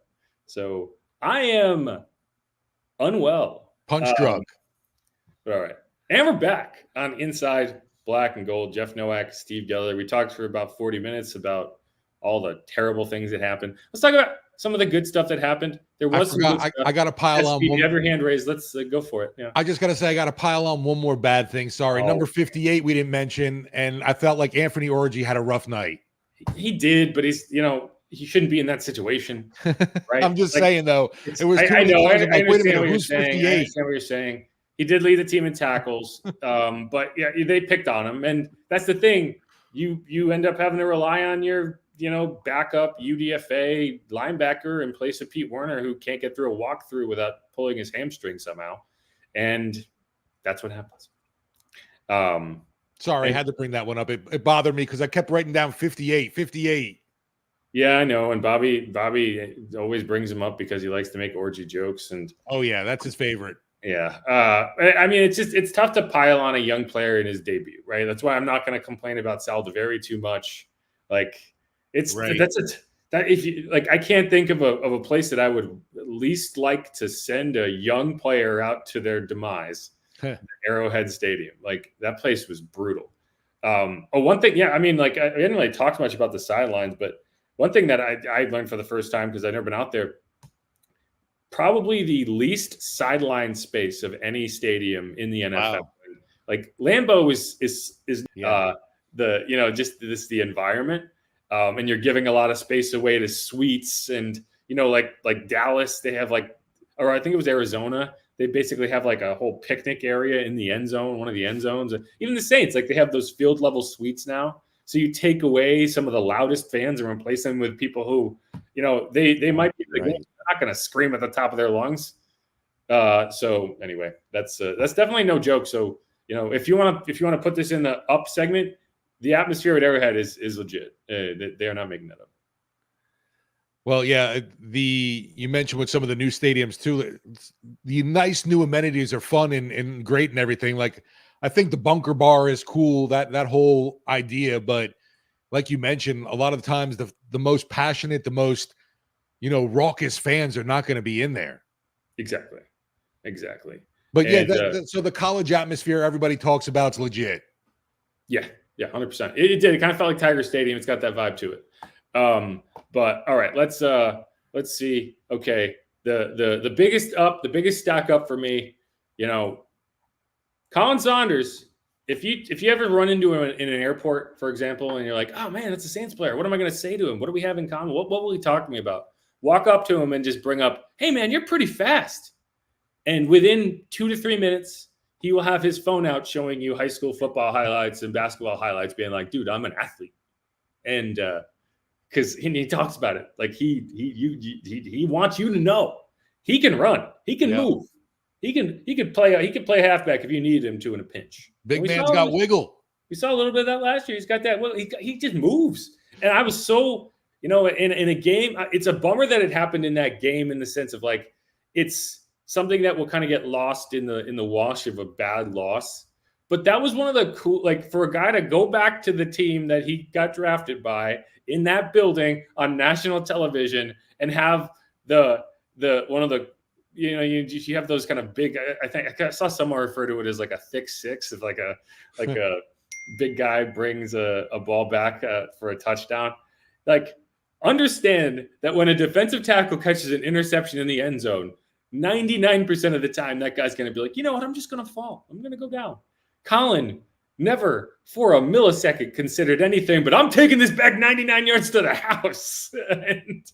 So I am unwell. Punch drunk. But all right. And we're back on Inside Black and Gold. Jeff Nowak, Steve Geller. We talked for about 40 minutes about all the terrible things that happened. Let's talk about some of the good stuff that happened. There was some good stuff. I got to pile on. You have your hand raised. Let's go for it. Yeah. I just got to say, I got to pile on one more bad thing. Sorry. Number 58, we didn't mention. And I felt like Anthony Orji had a rough night. He did, but he's, he shouldn't be in that situation. Right. I'm just saying, though. It was I know. I understand what you're saying. I understand what you're saying. He did lead the team in tackles. But yeah, they picked on him. And that's the thing. You end up having to rely on your backup UDFA linebacker in place of Pete Werner, who can't get through a walkthrough without pulling his hamstring somehow. And that's what happens. Sorry, I had to bring that one up. It bothered me because I kept writing down 58. Yeah, I know. And Bobby always brings him up because he likes to make orgy jokes. And oh yeah, that's his favorite. Yeah. I mean, it's tough to pile on a young player in his debut, right? That's why I'm not going to complain about Saldiveri too much. Like, if you like, I can't think of a place that I would least like to send a young player out to their demise. Arrowhead Stadium, like that place was brutal. One thing, I mean, like I didn't really talk much about the sidelines, but one thing that I learned for the first time because I've never been out there, probably the least sideline space of any stadium in the NFL. Wow. Like Lambeau is the environment. And you're giving a lot of space away to suites and, like Dallas, they have or I think it was Arizona. They basically have like a whole picnic area in the end zone, one of the end zones. Even the Saints, like they have those field level suites now. So you take away some of the loudest fans and replace them with people who, they might be like, not going to scream at the top of their lungs. So anyway, that's definitely no joke. So, if you want to put this in the up segment, the atmosphere at Arrowhead is legit. They are not making that up. Well, yeah, you mentioned with some of the new stadiums too, the nice new amenities are fun and great and everything. Like, I think the bunker bar is cool, that whole idea. But like you mentioned, a lot of the times the most passionate, the most, raucous fans are not going to be in there. Exactly. But so the college atmosphere everybody talks about is legit. Yeah, 100%. It did. It kind of felt like Tiger Stadium. It's got that vibe to it. But all right, let's see. Okay, the biggest stack up for me, Colin Saunders. If you ever run into him in an airport, for example, and you're like, oh man, that's a Saints player. What am I going to say to him? What do we have in common? What will he talk to me about? Walk up to him and just bring up, hey man, you're pretty fast. And within 2 to 3 minutes, he will have his phone out showing you high school football highlights and basketball highlights, being like, dude, I'm an athlete. And because he talks about it. Like he wants you to know he can run, he can move, he can play halfback if you need him to in a pinch. Big man's got wiggle. We saw a little bit of that last year. He's got that. Well, he just moves. And I was so, in a game, it's a bummer that it happened in that game in the sense of like, it's something that will kind of get lost in the wash of a bad loss. But that was one of the cool, like for a guy to go back to the team that he got drafted by in that building on national television and have the one of the, you have those kind of big, I think I saw someone refer to it as like a thick six, if like a big guy brings a ball back for a touchdown. Like, understand that when a defensive tackle catches an interception in the end zone, 99% of the time that guy's going to be like, you know what, I'm just going to fall. I'm going to go down. Colin never for a millisecond considered anything, but I'm taking this back 99 yards to the house. and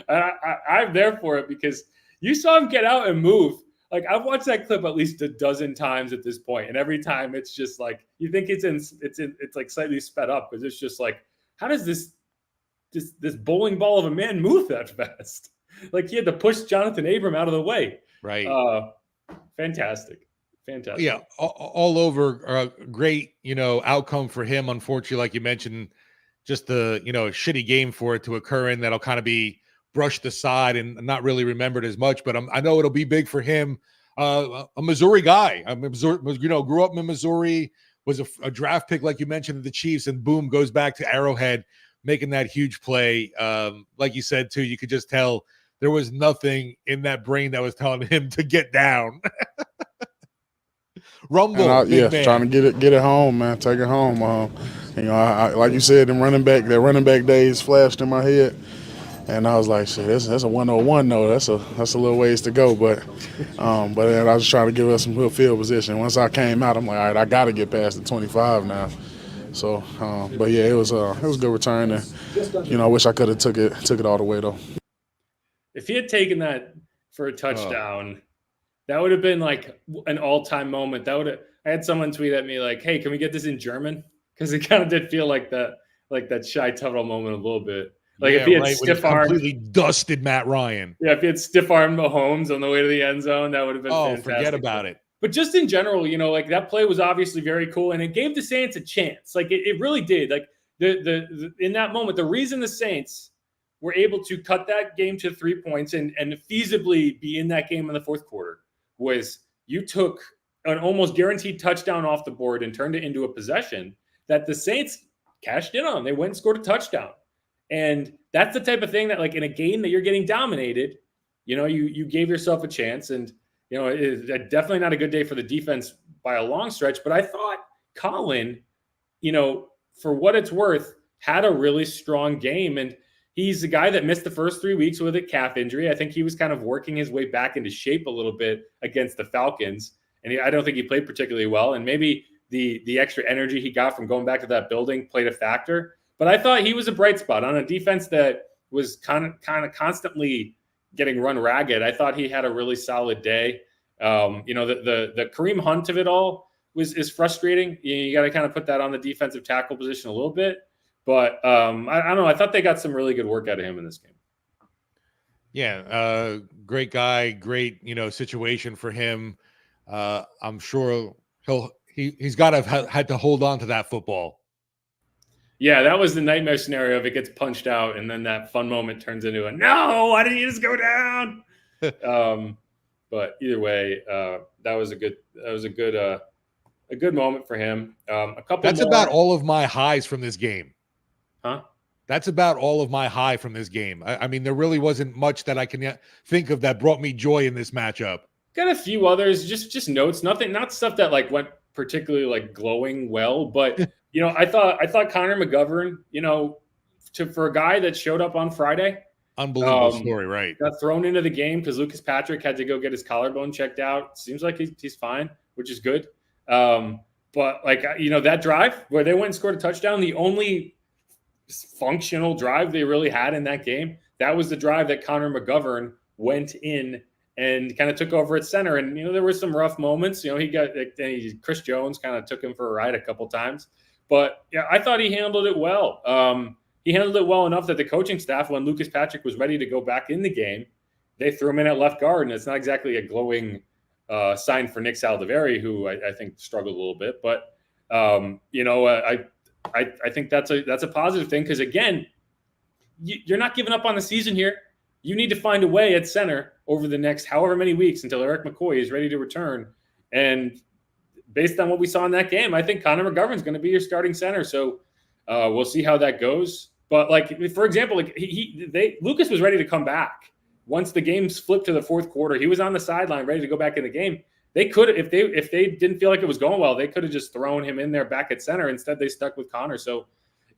I'm there for it because you saw him get out and move. Like, I've watched that clip at least a dozen times at this point, and every time it's just like you think it's like slightly sped up because it's just like, how does this bowling ball of a man move that fast? Like, he had to push Jonathan Abram out of the way. Right. Fantastic. Fantastic. Yeah, all over. Great, outcome for him. Unfortunately, like you mentioned, just a shitty game for it to occur in that'll kind of be brushed aside and not really remembered as much. But I know it'll be big for him. A Missouri guy. Grew up in Missouri, was a draft pick, like you mentioned, of the Chiefs, and boom, goes back to Arrowhead, making that huge play. Like you said, too, you could just tell there was nothing in that brain that was telling him to get down. Rumble, big man. Trying to get it home, man. Take it home. I like you said, that running back days flashed in my head, and I was like, shit, that's a 101 though. That's a little ways to go, but then I was trying to give us some good field position. Once I came out, I'm like, all right, I got to get past the 25 now. So, but yeah, it was a good return, and I wish I could have took it all the way though. If he had taken that for a touchdown, that would have been like an all-time moment. I had someone tweet at me like, "Hey, can we get this in German?" Because it kind of did feel like that Shy Tuttle moment a little bit. Like if he had stiff-armed, completely dusted Matt Ryan. Yeah, if he had stiff-armed Mahomes on the way to the end zone, that would have been fantastic. Forget about it. But just in general, like that play was obviously very cool, and it gave the Saints a chance. Like it really did. Like the in that moment, the reason the Saints were able to cut that game to 3 points and feasibly be in that game in the fourth quarter was you took an almost guaranteed touchdown off the board and turned it into a possession that the Saints cashed in on. They went and scored a touchdown. And that's the type of thing that, like, in a game that you're getting dominated, you gave yourself a chance. And, it's definitely not a good day for the defense by a long stretch. But I thought Khalen, for what it's worth, had a really strong game. And he's a guy that missed the first 3 weeks with a calf injury. I think he was kind of working his way back into shape a little bit against the Falcons. And I don't think he played particularly well. And maybe the extra energy he got from going back to that building played a factor. But I thought he was a bright spot on a defense that was kind of constantly getting run ragged. I thought he had a really solid day. The Kareem Hunt of it all is frustrating. You got to kind of put that on the defensive tackle position a little bit. But I don't know. I thought they got some really good work out of him in this game. Yeah, great guy, great situation for him. I'm sure he's got to have had to hold on to that football. Yeah, that was the nightmare scenario if it gets punched out and then that fun moment turns into a no. Why didn't you just go down? But either way, that was a good moment for him. A couple. That's more. About all of my highs from this game. Huh? That's about all of my high from this game. I mean, there really wasn't much that I can think of that brought me joy in this matchup. Got a few others, just notes, not stuff that like went particularly like glowing well, but I thought Connor McGovern, for a guy that showed up on Friday, unbelievable story, right? Got thrown into the game because Lucas Patrick had to go get his collarbone checked out. Seems like he's fine, which is good. But like that drive where they went and scored a touchdown, the only functional drive they really had in that game, that was the drive that Connor McGovern went in and kind of took over at center. And, there were some rough moments. Chris Jones kind of took him for a ride a couple times. But, yeah, I thought he handled it well. He handled it well enough that the coaching staff, when Lucas Patrick was ready to go back in the game, they threw him in at left guard. And it's not exactly a glowing sign for Nick Saldiveri, who I think struggled a little bit. But, I think that's a positive thing because, again, you're not giving up on the season here. You need to find a way at center over the next however many weeks until Eric McCoy is ready to return. And based on what we saw in that game, I think Connor McGovern's going to be your starting center. So we'll see how that goes. But like, for example, like Lucas was ready to come back once the games flipped to the fourth quarter. He was on the sideline ready to go back in the game. They could, if they didn't feel like it was going well, they could have just thrown him in there back at center. Instead, they stuck with Connor. So,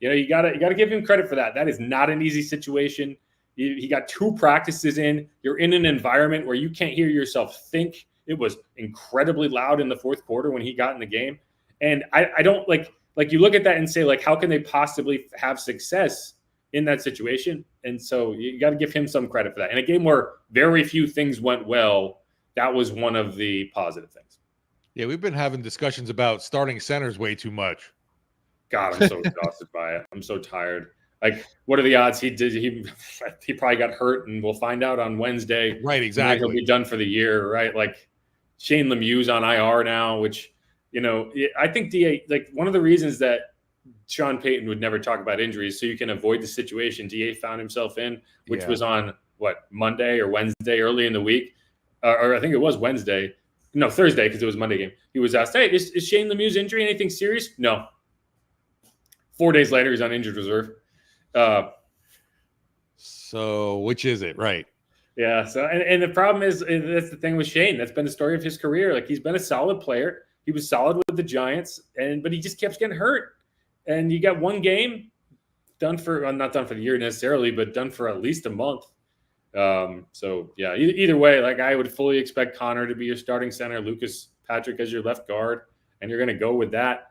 you gotta give him credit for that. That is not an easy situation. He got 2 practices in. You're in an environment where you can't hear yourself think. It was incredibly loud in the fourth quarter when he got in the game. And I don't like you look at that and say, like, how can they possibly have success in that situation? And so you got to give him some credit for that. In a game where very few things went well, that was one of the positive things. Yeah, we've been having discussions about starting centers way too much. God, I'm so exhausted by it. I'm so tired. Like, what are the odds he probably got hurt, and we'll find out on Wednesday. Right, exactly. He'll be done for the year, right? Like, Shane Lemieux's on IR now, which, I think one of the reasons that Sean Payton would never talk about injuries, so you can avoid the situation DA found himself in, which was on Monday or Wednesday early in the week, or I think it was Wednesday. No, Thursday, because it was a Monday game. He was asked, hey, is Shane Lemieux's injury anything serious? No. 4 days later, he's on injured reserve. So which is it? Right. Yeah. So, and the problem is, that's the thing with Shane. That's been the story of his career. Like, he's been a solid player. He was solid with the Giants, but he just kept getting hurt. And you got one game not done for the year necessarily, but done for at least a month. So yeah, either way, like, I would fully expect Connor to be your starting center, Lucas Patrick as your left guard, and you're going to go with that.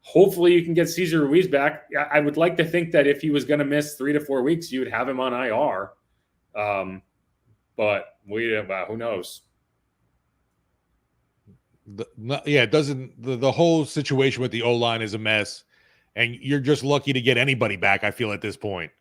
Hopefully you can get Cesar Ruiz back. I would like to think that if he was going to miss 3 to 4 weeks, you would have him on IR. But who knows? It doesn't. The whole situation with the O-line is a mess, and you're just lucky to get anybody back, I feel, at this point.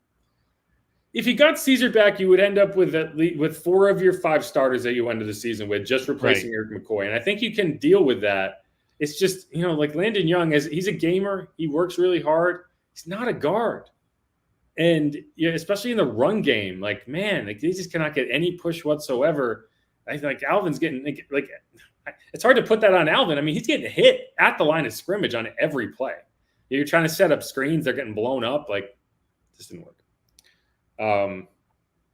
If you got Caesar back, you would end up with at least with 4 of your 5 starters that you ended the season with, just replacing Eric McCoy. And I think you can deal with that. It's just, like Landon Young, he's a gamer. He works really hard. He's not a guard. And especially in the run game, like, man, they just cannot get any push whatsoever. I think like Alvin's getting it's hard to put that on Alvin. I mean, he's getting hit at the line of scrimmage on every play. You're trying to set up screens, they're getting blown up. Like, this didn't work.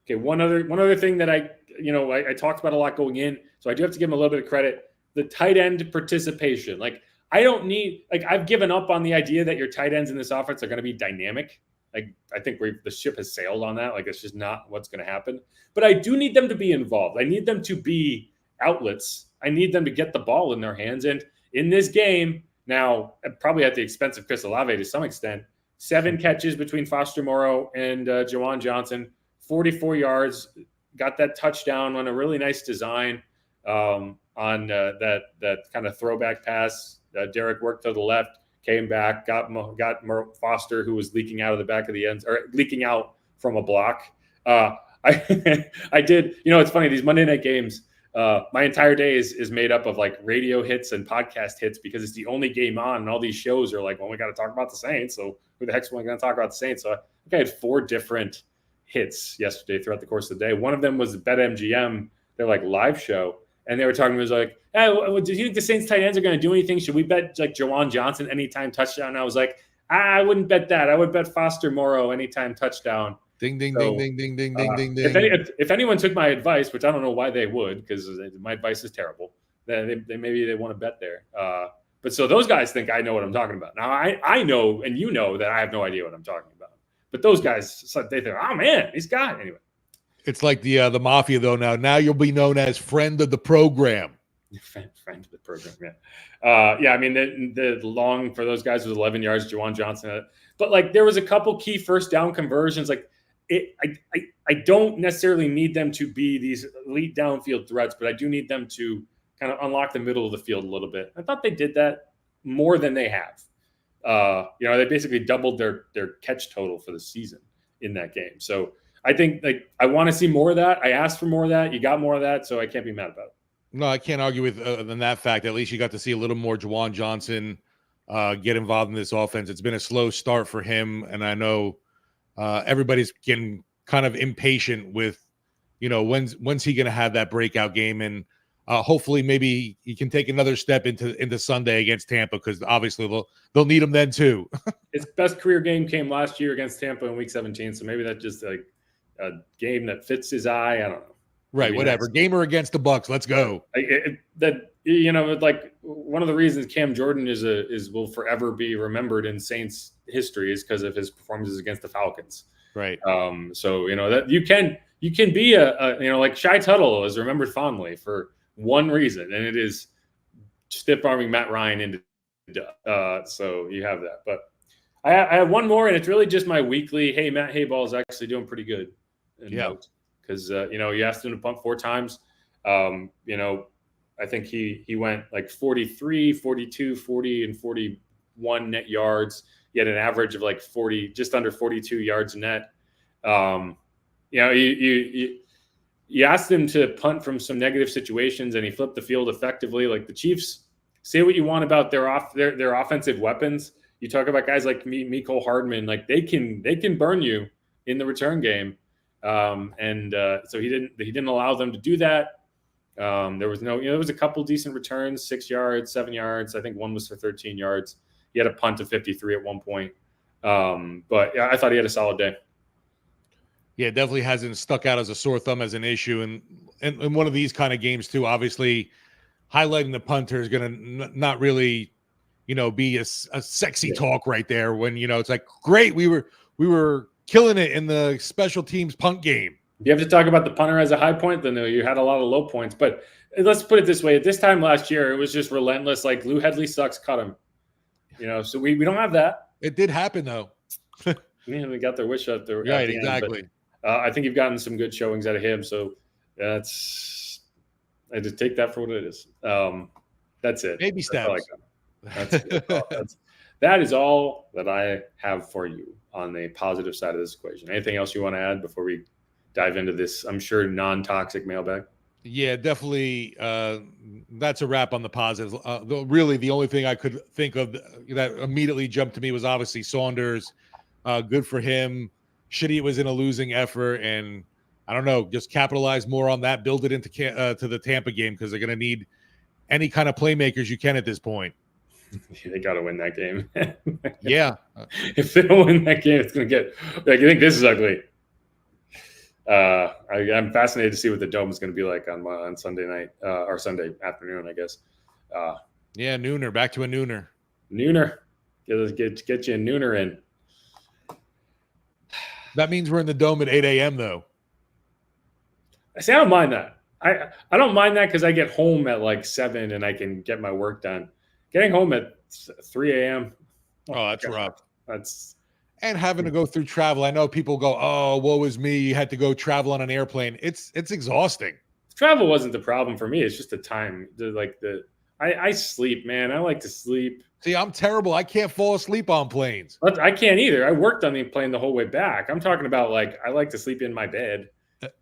Okay, one other thing that I talked about a lot going in, so I do have to give him a little bit of credit. The tight end participation. Like, I've given up on the idea that your tight ends in this offense are going to be dynamic. Like, I think the ship has sailed on that. Like, it's just not what's going to happen. But I do need them to be involved. I need them to be outlets. I need them to get the ball in their hands. And in this game, now, probably at the expense of Chris Olave to some extent, 7 catches between Foster Moreau and Juwan Johnson, 44 yards, got that touchdown on a really nice design on that kind of throwback pass. Derek worked to the left, came back, got Foster, who was leaking out of the back of the end, or leaking out from a block. I did, it's funny, these Monday night games, my entire day is made up of like radio hits and podcast hits, because it's the only game on, and all these shows are like, well, we got to talk about the Saints. So who the heck's going to talk about the Saints? So I think I had 4 different hits yesterday throughout the course of the day. One of them was BetMGM, their like live show. And they were talking, it was like, hey, do you think the Saints tight ends are going to do anything? Should we bet like Juwan Johnson anytime touchdown? And I was like, I wouldn't bet that. I would bet Foster Moreau anytime touchdown. Ding, ding, ding, ding, ding, ding, ding, ding, ding. If anyone took my advice, which I don't know why they would, because my advice is terrible, then maybe they want to bet there. But so those guys think I know what I'm talking about. Now, I know, and you know, that I have no idea what I'm talking about. But those guys, they think, oh, man, he's got it. Anyway. It's like the mafia, though. Now you'll be known as friend of the program. Friend of the program, yeah. I mean, the long for those guys was 11 yards, Juwan Johnson. But, like, there was a couple key first down conversions. Like, I don't necessarily need them to be these elite downfield threats, but I do need them to kind of unlock the middle of the field a little bit. I thought they did that more than they have. They basically doubled their catch total for the season in that game. So I think, like, I want to see more of that. I asked for more of that. You got more of that, so I can't be mad about it. No, I can't argue with than that fact. At least you got to see a little more Juwan Johnson get involved in this offense. It's been a slow start for him, and I know everybody's getting kind of impatient with, when's he going to have that breakout game, and hopefully maybe he can take another step into Sunday against Tampa, because obviously they'll need him then too. His best career game came last year against Tampa in Week 17, so maybe that's just like a game that fits his eye. I don't know. Right, whatever. Gamer against the Bucks. Let's go. Like one of the reasons Cam Jordan will forever be remembered in Saints history is because of his performances against the Falcons. Right. So that you can be a like Shy Tuttle is remembered fondly for one reason, and it is stiff arming Matt Ryan into. So you have that, but I have one more, and it's really just my weekly. Hey, Matt Hayball is actually doing pretty good. Yeah. Because you asked him to punt 4 times. I think he went like 43, 42, 40, and 41 net yards. He had an average of like 40, just under 42 yards net. you asked him to punt from some negative situations, and he flipped the field effectively. Like the Chiefs, say what you want about their offensive weapons. You talk about guys like Mecole Hardman, like they can burn you in the return game, so he didn't allow them to do that. There was there was a couple decent returns, 6 yards, 7 yards. I think one was for 13 yards. He had a punt of 53 at one point. But yeah, I thought he had a solid day. Yeah, definitely hasn't stuck out as a sore thumb as an issue. And in one of these kind of games too, obviously highlighting the punter is going to not really, be a sexy talk right there when, it's like, great. We were killing it in the special teams punt game. You have to talk about the punter as a high point, then you had a lot of low points. But let's put it this way: at this time last year, it was just relentless. Like Lou Headley sucks, cut him. So we don't have that. It did happen though. They got their wish out there. Right, exactly. But, I think you've gotten some good showings out of him. So I just take that for what it is. That's it. Baby steps. That is all that I have for you on the positive side of this equation. Anything else you want to add before we dive into this, I'm sure, non-toxic mailbag? Yeah, definitely. That's a wrap on the positives. Really, the only thing I could think of that immediately jumped to me was obviously Saunders. Good for him. Shitty it was in a losing effort, and I don't know, just capitalize more on that, build it into to the Tampa game, because they're going to need any kind of playmakers you can at this point. They got to win that game. Yeah. If they don't win that game, it's going to get like, I think this is ugly. I'm fascinated to see what the dome is going to be like on Sunday night or Sunday afternoon, I guess. Yeah, nooner. Back to a nooner. Nooner. Get you a nooner in. That means we're in the dome at 8 a.m. though. See, I don't mind that. I don't mind that because I get home at like 7 and I can get my work done. Getting home at 3 a.m. Oh, that's rough. And having to go through travel. I know people go, "Oh, woe is me. You had to go travel on an airplane." It's exhausting. Travel wasn't the problem for me. It's just the time. I sleep, man. I like to sleep. See, I'm terrible. I can't fall asleep on planes. But I can't either. I worked on the plane the whole way back. I'm talking about like I like to sleep in my bed,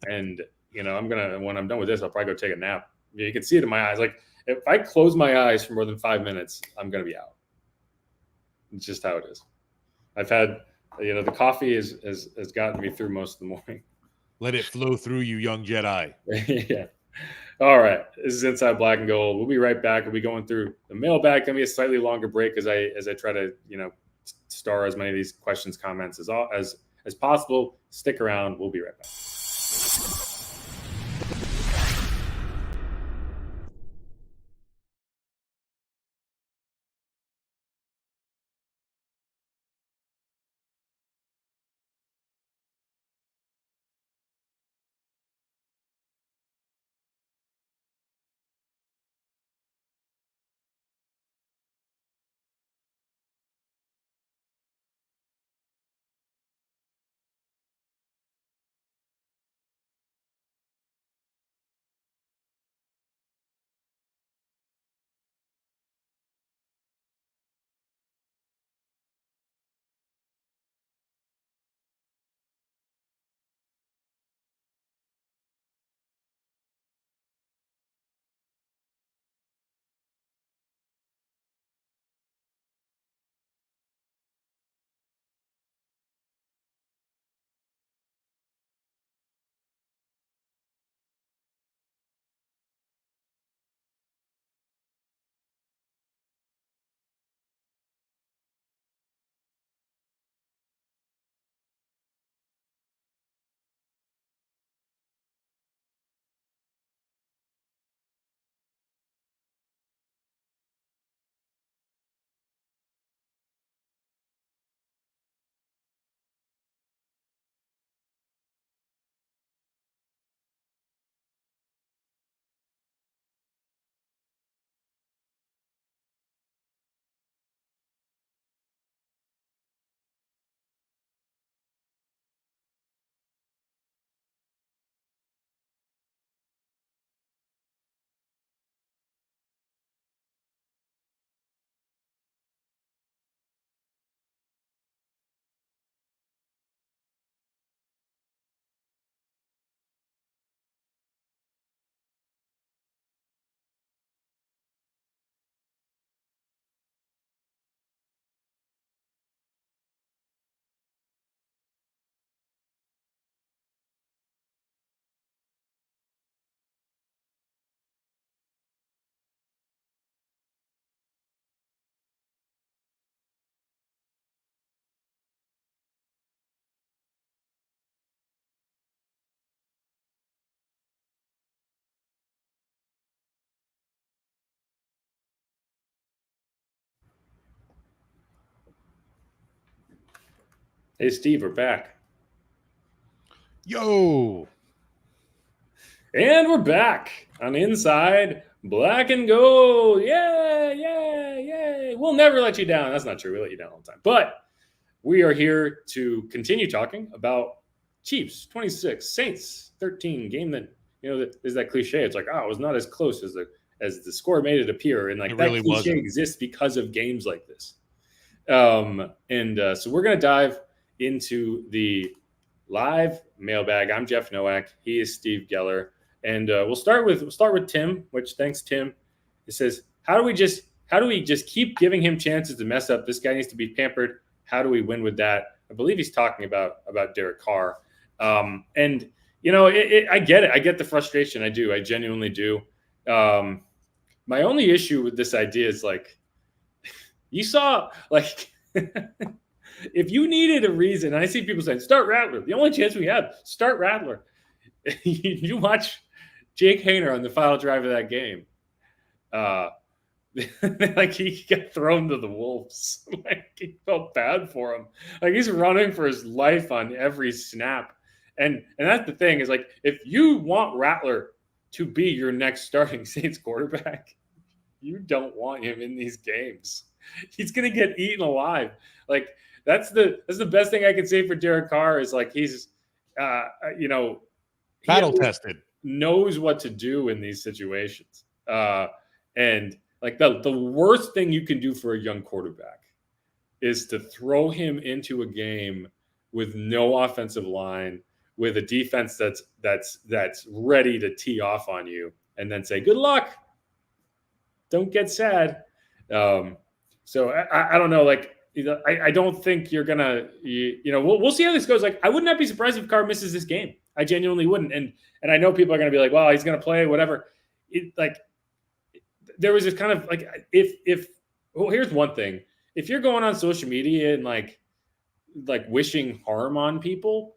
and when I'm done with this, I'll probably go take a nap. You can see it in my eyes. Like if I close my eyes for more than 5 minutes, I'm gonna be out. It's just how it is. I've had, the coffee has gotten me through most of the morning. Let it flow through you, young Jedi. Yeah. All right. This is Inside Black and Gold. We'll be right back. We'll be going through the mailbag. Gonna be a slightly longer break as I try to, star as many of these questions, comments as possible. Stick around. We'll be right back. Hey, Steve, we're back. Yo. And we're back on Inside Black and Gold. Yay. We'll never let you down. That's not true. We let you down all the time. But we are here to continue talking about Chiefs 26, Saints 13, game that, there's that cliche. It's like, it was not as close as the score made it appear. And like It that really cliche wasn't. exists because of games like this. So we're going to dive into the live mailbag. I'm Jeff Nowak. He is Steve Geller. And we'll start with Tim, which thanks Tim. It says, how do we just keep giving him chances to mess up? This guy needs to be pampered. How do we win with that? I believe he's talking about Derek Carr. I get it. I get the frustration. I do. I genuinely do. My only issue with this idea is like, you saw like if you needed a reason, I see people saying start Rattler. The only chance we have, start Rattler. You watch Jake Haener on the final drive of that game. Like he got thrown to the wolves. Like he felt bad for him. Like he's running for his life on every snap. And that's the thing is like if you want Rattler to be your next starting Saints quarterback, you don't want him in these games. He's gonna get eaten alive. Like that's the best thing I can say for Derek Carr is like he's Battle tested. Knows what to do in these situations. And like the worst thing you can do for a young quarterback is to throw him into a game with no offensive line, with a defense that's ready to tee off on you, and then say, good luck. Don't get sad. So I don't know. Like, I don't think you're going to, we'll see how this goes. Like, I would not be surprised if Carr misses this game. I genuinely wouldn't. And I know people are going to be like, well, he's going to play, whatever. There was this kind of like, here's one thing. If you're going on social media and like wishing harm on people,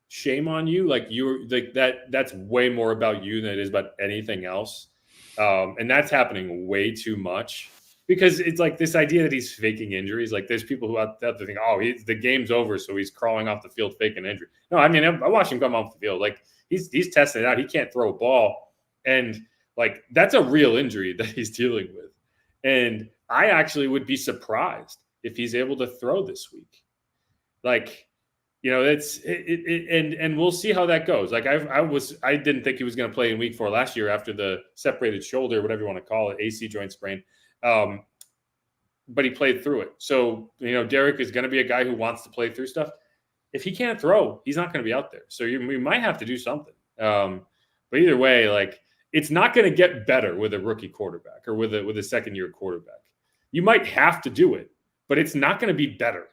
shame on you. Like you're like that's way more about you than it is about anything else. And that's happening way too much. Because it's like this idea that he's faking injuries. Like there's people who out there think, the game's over, so he's crawling off the field faking injury. No, I mean, I watched him come off the field. Like he's testing it out. He can't throw a ball. And like that's a real injury that he's dealing with. And I actually would be surprised if he's able to throw this week. Like, and we'll see how that goes. Like I didn't think he was going to play in week 4 last year after the separated shoulder, whatever you want to call it, AC joint sprain. But he played through it. So, Derek is going to be a guy who wants to play through stuff. If he can't throw, he's not going to be out there. So we might have to do something. But either way, like it's not going to get better with a rookie quarterback or with a second-year quarterback. You might have to do it, but it's not going to be better.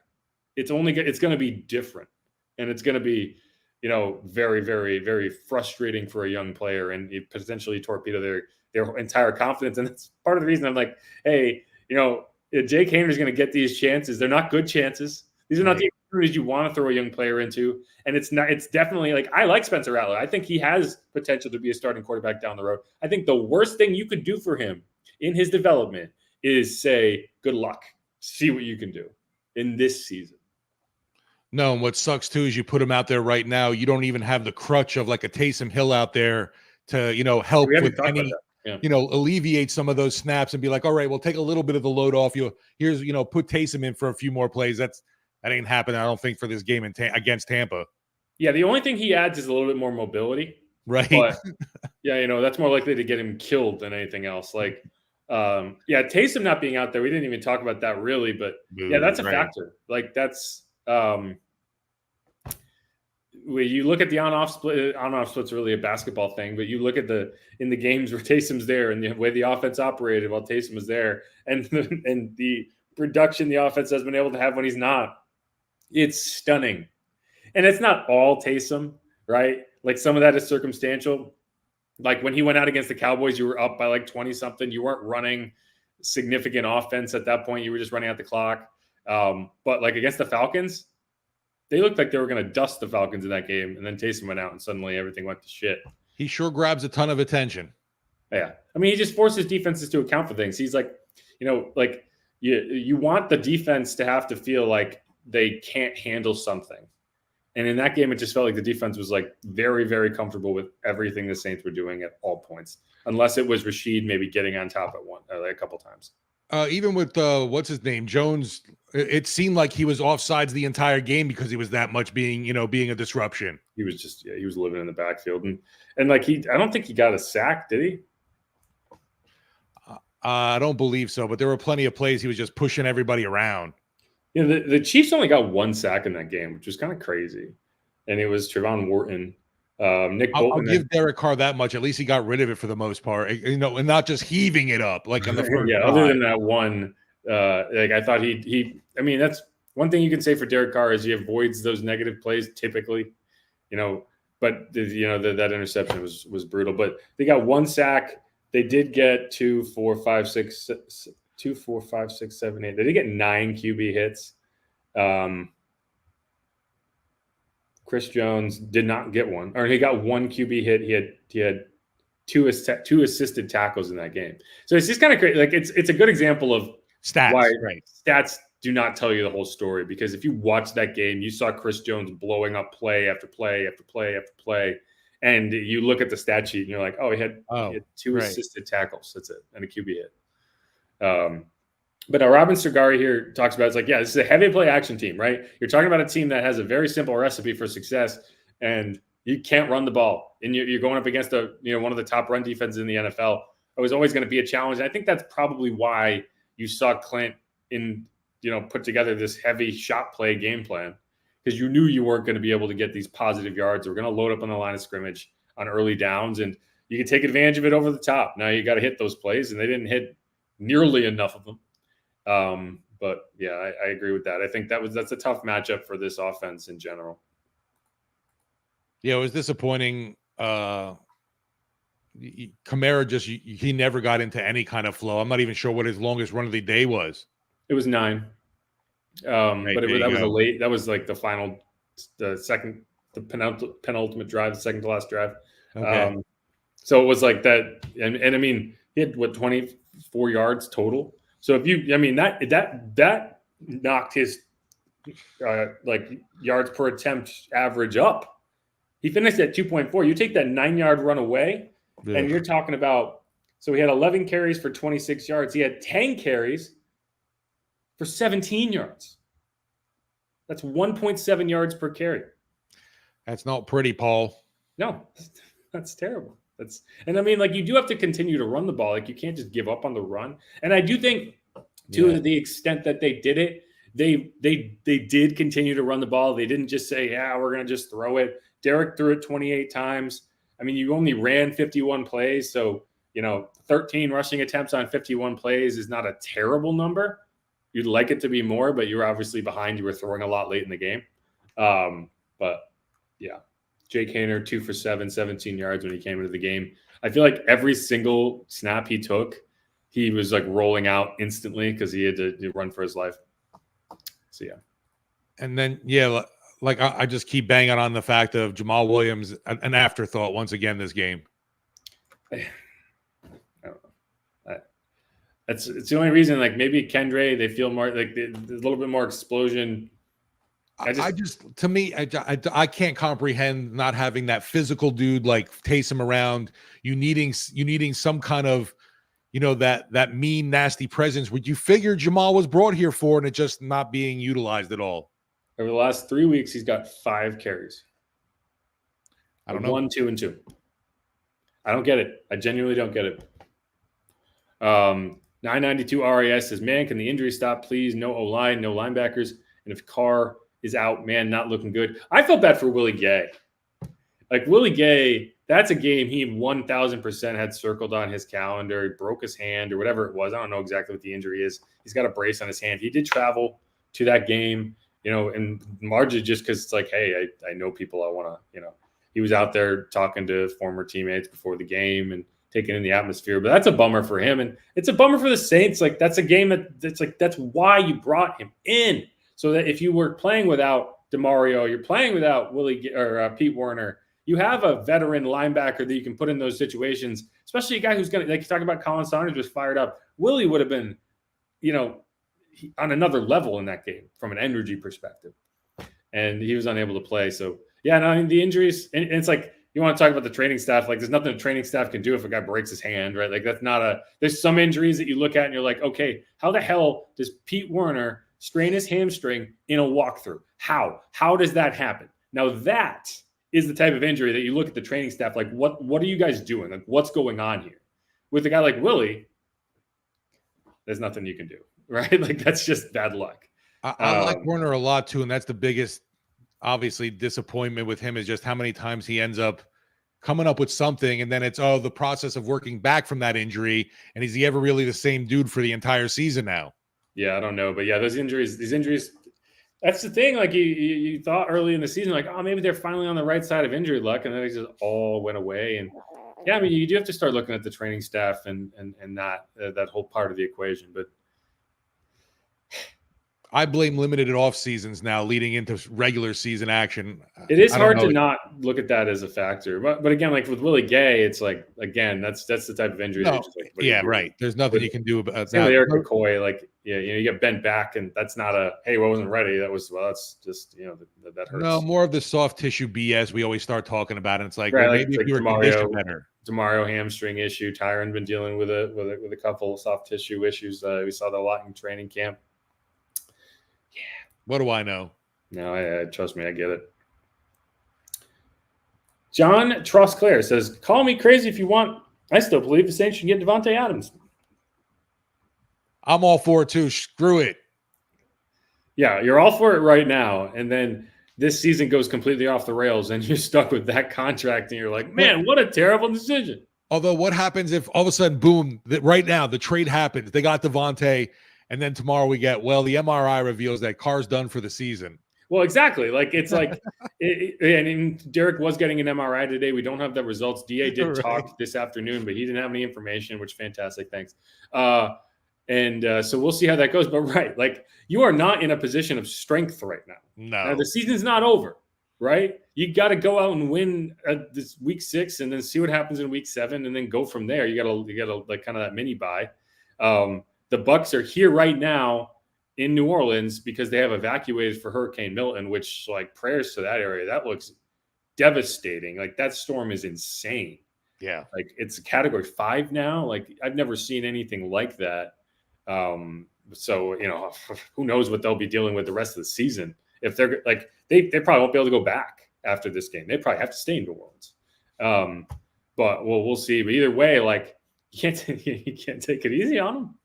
It's going to be different. And it's going to be, very, very, very frustrating for a young player and potentially torpedo their entire confidence. And that's part of the reason I'm like, hey, Jake Haener is going to get these chances. They're not good chances. These are not the opportunities you want to throw a young player into. And it's definitely like, I like Spencer Rattler. I think he has potential to be a starting quarterback down the road. I think the worst thing you could do for him in his development is say, good luck, see what you can do in this season. No, and what sucks too is you put him out there right now. You don't even have the crutch of like a Taysom Hill out there to, help with any, alleviate some of those snaps and be like, all right, we'll take a little bit of the load off you. Here's, put Taysom in for a few more plays. That ain't happening, I don't think, for this game against Tampa. Yeah, the only thing he adds is a little bit more mobility. Right. But, yeah, that's more likely to get him killed than anything else. Like, Taysom not being out there, we didn't even talk about that really, but yeah, that's a factor. Like that's you look at the on-off split. On-off split's really a basketball thing, but you look at in the games where Taysom's there and the way the offense operated while Taysom was there, and the production the offense has been able to have when he's not, it's stunning. And it's not all Taysom, right? Like some of that is circumstantial. Like when he went out against the Cowboys, you were up by like 20 something. You weren't running significant offense at that point. You were just running out the clock. But like against the Falcons, they looked like they were going to dust the Falcons in that game. And then Taysom went out and suddenly everything went to shit. He sure grabs a ton of attention. Yeah. I mean, he just forces defenses to account for things. He's like, like you want the defense to have to feel like they can't handle something. And in that game, it just felt like the defense was like very, very comfortable with everything the Saints were doing at all points, unless it was Rashid maybe getting on top at one a couple times. Even with what's his name, Jones, it seemed like he was offsides the entire game because he was that much being a disruption. He was just he was living in the backfield, and like I don't think he got a sack, did he? I don't believe so, but there were plenty of plays he was just pushing everybody around. Yeah, the Chiefs only got one sack in that game, which was kind of crazy, and it was Trevon Wharton. Nick Bolton. I'll give Derek Carr that much. At least he got rid of it for the most part, and not just heaving it up like on the first. Yeah, other than that one, like I thought he. I mean, that's one thing you can say for Derek Carr is he avoids those negative plays typically, But that interception was brutal. But they got one sack. They did get 2, 4, 5, 6, 7, 8. They did get 9 QB hits. Chris Jones did not get one, or he got 1 QB hit. He had two assisted tackles in that game. So it's just kind of crazy. Like it's a good example of stats. Why right. Stats do not tell you the whole story, because if you watch that game, you saw Chris Jones blowing up play after play after play after play. And you look at the stat sheet and you're like, he had 2 assisted tackles. That's it. And a QB hit. But Robin Sergari here talks about, it's like, this is a heavy play action team, right? You're talking about a team that has a very simple recipe for success, and you can't run the ball. And you're going up against one of the top run defenses in the NFL. It was always going to be a challenge. And I think that's probably why you saw Clint put together this heavy shot play game plan, because you knew you weren't going to be able to get these positive yards. We're going to load up on the line of scrimmage on early downs, and you can take advantage of it over the top. Now you got to hit those plays, and they didn't hit nearly enough of them. But yeah, I agree with that. I think that's a tough matchup for this offense in general. Yeah, it was disappointing. Kamara he never got into any kind of flow. I'm not even sure what his longest run of the day was. It was 9. But that was like the penultimate drive, the second to last drive. Okay. So it was like that. And I mean, he had 24 yards total. So that knocked his yards per attempt average up. He finished at 2.4. You take that 9-yard run away, and you're talking about, so he had 11 carries for 26 yards. He had 10 carries for 17 yards. That's 1.7 yards per carry. That's not pretty, Paul. No, that's terrible. And I mean, like, you do have to continue to run the ball. Like, you can't just give up on the run. And I do think, to the extent that they did it, they did continue to run the ball. They didn't just say, we're going to just throw it. Derek threw it 28 times. I mean, you only ran 51 plays. So, 13 rushing attempts on 51 plays is not a terrible number. You'd like it to be more, but you're obviously behind. You were throwing a lot late in the game. But yeah, Jake Haener, 2 for 7, 17 yards when he came into the game. I feel like every single snap he took, he was like rolling out instantly because he had to run for his life. So yeah. And then, I just keep banging on the fact of Jamal Williams, an afterthought once again this game. I don't know. It's the only reason, like, maybe Kendre, they feel more like a little bit more explosion. I can't comprehend not having that physical dude like Taysom around. You needing some kind of, that mean, nasty presence. Would you figure Jamal was brought here for, and it just not being utilized at all? Over the last 3 weeks, he's got 5 carries. I don't know. 1, 2, and 2. I don't get it. I genuinely don't get it. 992 RAS says, man, can the injury stop, please? No O-line, no linebackers. And if Carr is out, man, not looking good. I felt bad for Willie Gay. Like, Willie Gay, that's a game he 1,000% had circled on his calendar. He broke his hand or whatever it was. I don't know exactly what the injury is. He's got a brace on his hand. He did travel to that game, and largely just because it's like, hey, I know people I want to, he was out there talking to former teammates before the game and taking in the atmosphere. But that's a bummer for him. And it's a bummer for the Saints. Like, that's a game that's why you brought him in. So that if you were playing without DeMario, you're playing without Pete Werner, you have a veteran linebacker that you can put in those situations, especially a guy who's going to, like, you talk about Colin Saunders was fired up. Willie would have been, on another level in that game from an energy perspective, and he was unable to play. So yeah, no, I mean the injuries, and it's like you want to talk about the training staff. Like there's nothing the training staff can do if a guy breaks his hand, right? Like that's not a. There's some injuries that you look at and you're like, okay, how the hell does Pete Werner strain his hamstring in a walkthrough? How does that happen? Now that is the type of injury that you look at the training staff like, what are you guys doing? Like what's going on here? With a guy like Willie, there's nothing you can do, right? Like that's just bad luck. I like Werner a lot too, and that's the biggest, obviously, disappointment with him is just how many times he ends up coming up with something, and then it's the process of working back from that injury, and is he ever really the same dude for the entire season now? Yeah, I don't know, but yeah, these injuries. That's the thing. Like you thought early in the season, like, oh, maybe they're finally on the right side of injury luck, and then they just all went away. And yeah, I mean, you do have to start looking at the training staff and that whole part of the equation. But I blame limited off seasons now leading into regular season action. It is hard to not look at that as a factor. But again, like with Willie Gay, it's like, again, that's the type of injury. No. That just like, Yeah, right. There's nothing you can do about that. that. Eric McCoy, like, yeah, you get bent back, and that's not a, hey, well, I wasn't ready. That's just, that hurts. No, more of the soft tissue BS we always start talking about. And it's like, right, well, like, maybe if you were conditioned better. DeMario hamstring issue. Tyron been dealing with a couple of soft tissue issues. We saw that a lot in training camp. Yeah. What do I know? No, I trust me, I get it. John Trosclair says, call me crazy if you want. I still believe the Saints should get Devontae Adams. I'm all for it too. Screw it. Yeah, you're all for it right now. And then this season goes completely off the rails and you're stuck with that contract and you're like, man, what a terrible decision. Although what happens if all of a sudden, boom, right now the trade happens. They got Devontae, and then tomorrow we get, well, the MRI reveals that Carr's done for the season. Well, exactly. Like it's like, and Derek was getting an MRI today. We don't have the results. DA did talk this afternoon, but he didn't have any information, which fantastic. Thanks. So we'll see how that goes. But right, like you are not in a position of strength right now. No, the season's not over, right? You got to go out and win this week 6, and then see what happens in week 7, and then go from there. You got to like kind of that mini bye. The Bucs are here right now in New Orleans because they have evacuated for Hurricane Milton, which, like, prayers to that area. That looks devastating. Like that storm is insane. Yeah, like it's a Category 5 now. Like I've never seen anything like that. So who knows what they'll be dealing with the rest of the season. If they're like they probably won't be able to go back after this game. They probably have to stay in New Orleans. But we'll see. But either way, like you can't take it easy on them.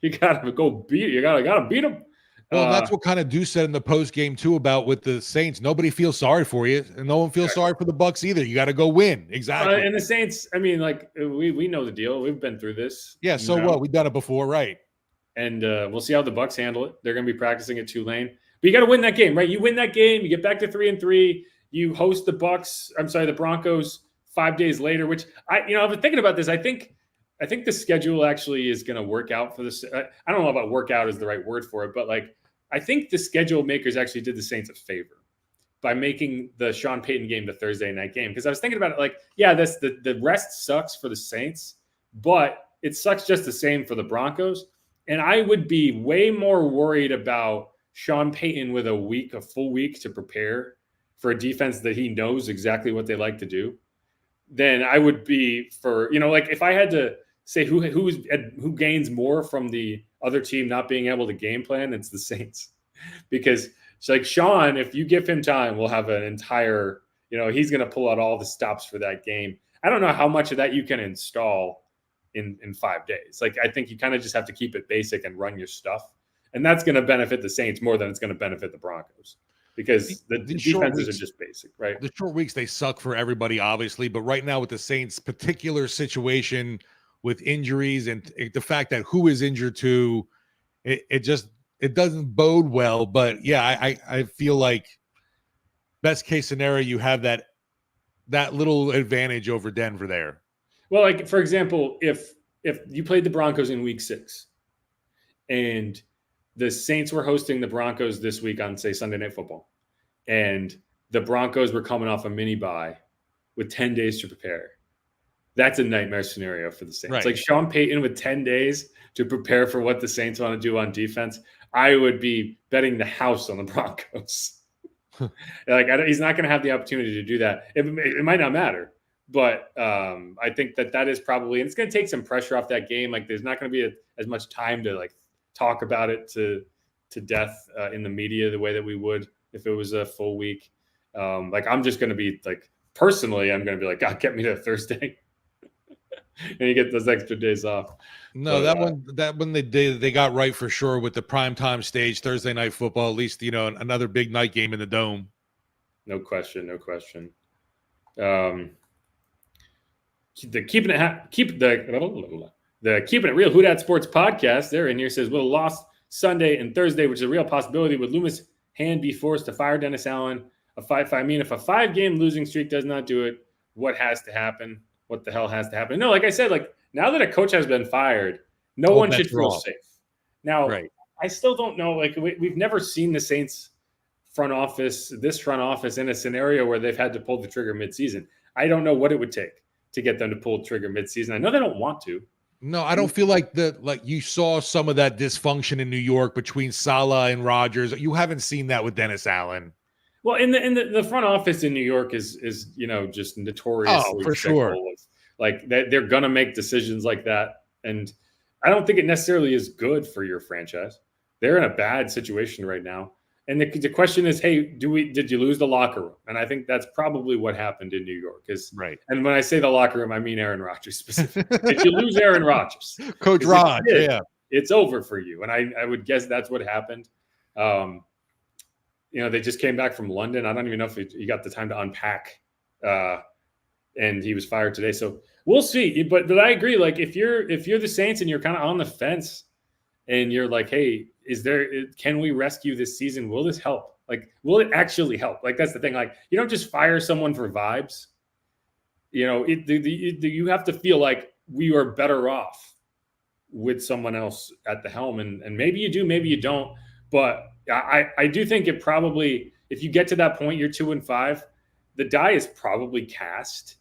You gotta go beat. You gotta beat them. Well, that's what kind of Deuce said in the post game too about with the Saints. Nobody feels sorry for you, and no one feels sorry for the Bucs either. You got to go win. Exactly. And the Saints, I mean, like we know the deal. We've been through this. Yeah. So what? We've done it before, right? And we'll see how the Bucs handle it. They're going to be practicing at Tulane, but you got to win that game, right? You win that game, you get back to 3-3. You host the Broncos 5 days later. Which I've been thinking about this. I think the schedule actually is going to work out for this. I don't know about work out is the right word for it, but like I think the schedule makers actually did the Saints a favor by making the Sean Payton game the Thursday night game. Because I was thinking about it like, yeah, the rest sucks for the Saints, but it sucks just the same for the Broncos. And I would be way more worried about Sean Payton with a full week to prepare for a defense that he knows exactly what they like to do than I would be for, like if I had to say who gains more from the other team not being able to game plan, it's the Saints. Because it's like Sean, if you give him time, we'll have an entire, he's going to pull out all the stops for that game. I don't know how much of that you can install in 5 days. Like, I think you kind of just have to keep it basic and run your stuff. And that's going to benefit the Saints more than it's going to benefit the Broncos because the defenses are just basic, right? The short weeks, they suck for everybody, obviously. But right now with the Saints' particular situation with injuries and the fact that who is injured too, it doesn't bode well. But yeah, I feel like best case scenario, you have that little advantage over Denver there. Well, like for example, if you played the Broncos in week 6 and the Saints were hosting the Broncos this week on, say, Sunday Night Football, and the Broncos were coming off a mini bye with 10 days to prepare, that's a nightmare scenario for the Saints. Right. Like Sean Payton with 10 days to prepare for what the Saints want to do on defense. I would be betting the house on the Broncos. He's not going to have the opportunity to do that. It might not matter, but I think that is probably, and it's going to take some pressure off that game. Like there's not going to be as much time to like talk about it to death in the media the way that we would if it was a full week. I'm just going to be like, personally, I'm going to be like, God, get me to Thursday. And you get those extra days off. No, that one they got right for sure with the primetime stage, Thursday night football, at least, another big night game in the Dome. No question. The Keeping It Real Who Dat Sports podcast, they're in here, says, will lost Sunday and Thursday, which is a real possibility. Would Loomis Hand be forced to fire Dennis Allen? If a 5-game losing streak does not do it, what has to happen? What the hell has to happen? No, like I said, like now that a coach has been fired, no one should feel safe. Now, right. I still don't know. Like we've never seen the Saints front office in a scenario where they've had to pull the trigger midseason. I don't know what it would take to get them to pull the trigger midseason. I know they don't want to. No, I don't feel like you saw some of that dysfunction in New York between Saleh and Rodgers. You haven't seen that with Dennis Allen. Well, in the front office in New York is just notoriously for sure. Like they're gonna make decisions like that, and I don't think it necessarily is good for your franchise. They're in a bad situation right now, and the question is, hey, did you lose the locker room? And I think that's probably what happened in New York. Right. And when I say the locker room, I mean Aaron Rodgers specifically. If you lose Aaron Rodgers, Coach Rod, it's over for you. And I would guess that's what happened. They just came back from London. I don't even know if he got the time to unpack, and he was fired today. So we'll see. But I agree. Like if you're the Saints and you're kind of on the fence, and you're like, hey, can we rescue this season? Will this help? Like, will it actually help? Like that's the thing. Like you don't just fire someone for vibes. You have to feel like we are better off with someone else at the helm, and maybe you do, maybe you don't, but. I do think it probably, if you get to that point, you're 2-5, the die is probably cast.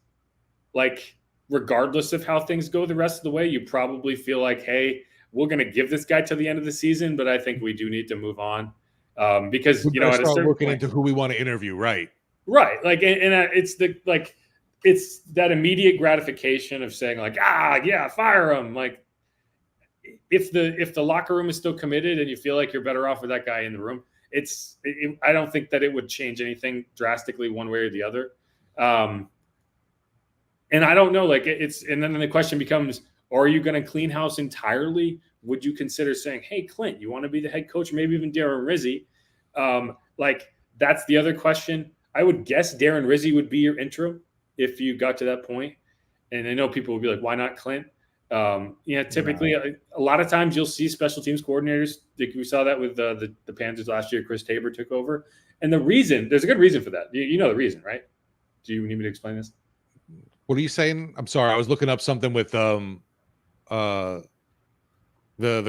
Like, regardless of how things go the rest of the way, you probably feel like, hey, we're going to give this guy to the end of the season, but I think we do need to move on because at a certain looking point, into who we want to interview, right? Like, it's it's that immediate gratification of saying like, fire him, like. If the locker room is still committed and you feel like you're better off with that guy in the room, I don't think that it would change anything drastically one way or the other. And I don't know, and then the question becomes, are you going to clean house entirely? Would you consider saying, hey, Clint, you want to be the head coach, maybe even Darren Rizzi? That's the other question. I would guess Darren Rizzi would be your interim if you got to that point. And I know people would be like, why not Clint? Typically a lot of times you'll see special teams coordinators. Like we saw that with the Panthers last year. Chris Tabor took over, and there's a good reason for that. You know the reason, right? Do you need me to explain this? What are you saying? I'm sorry, I was looking up something with the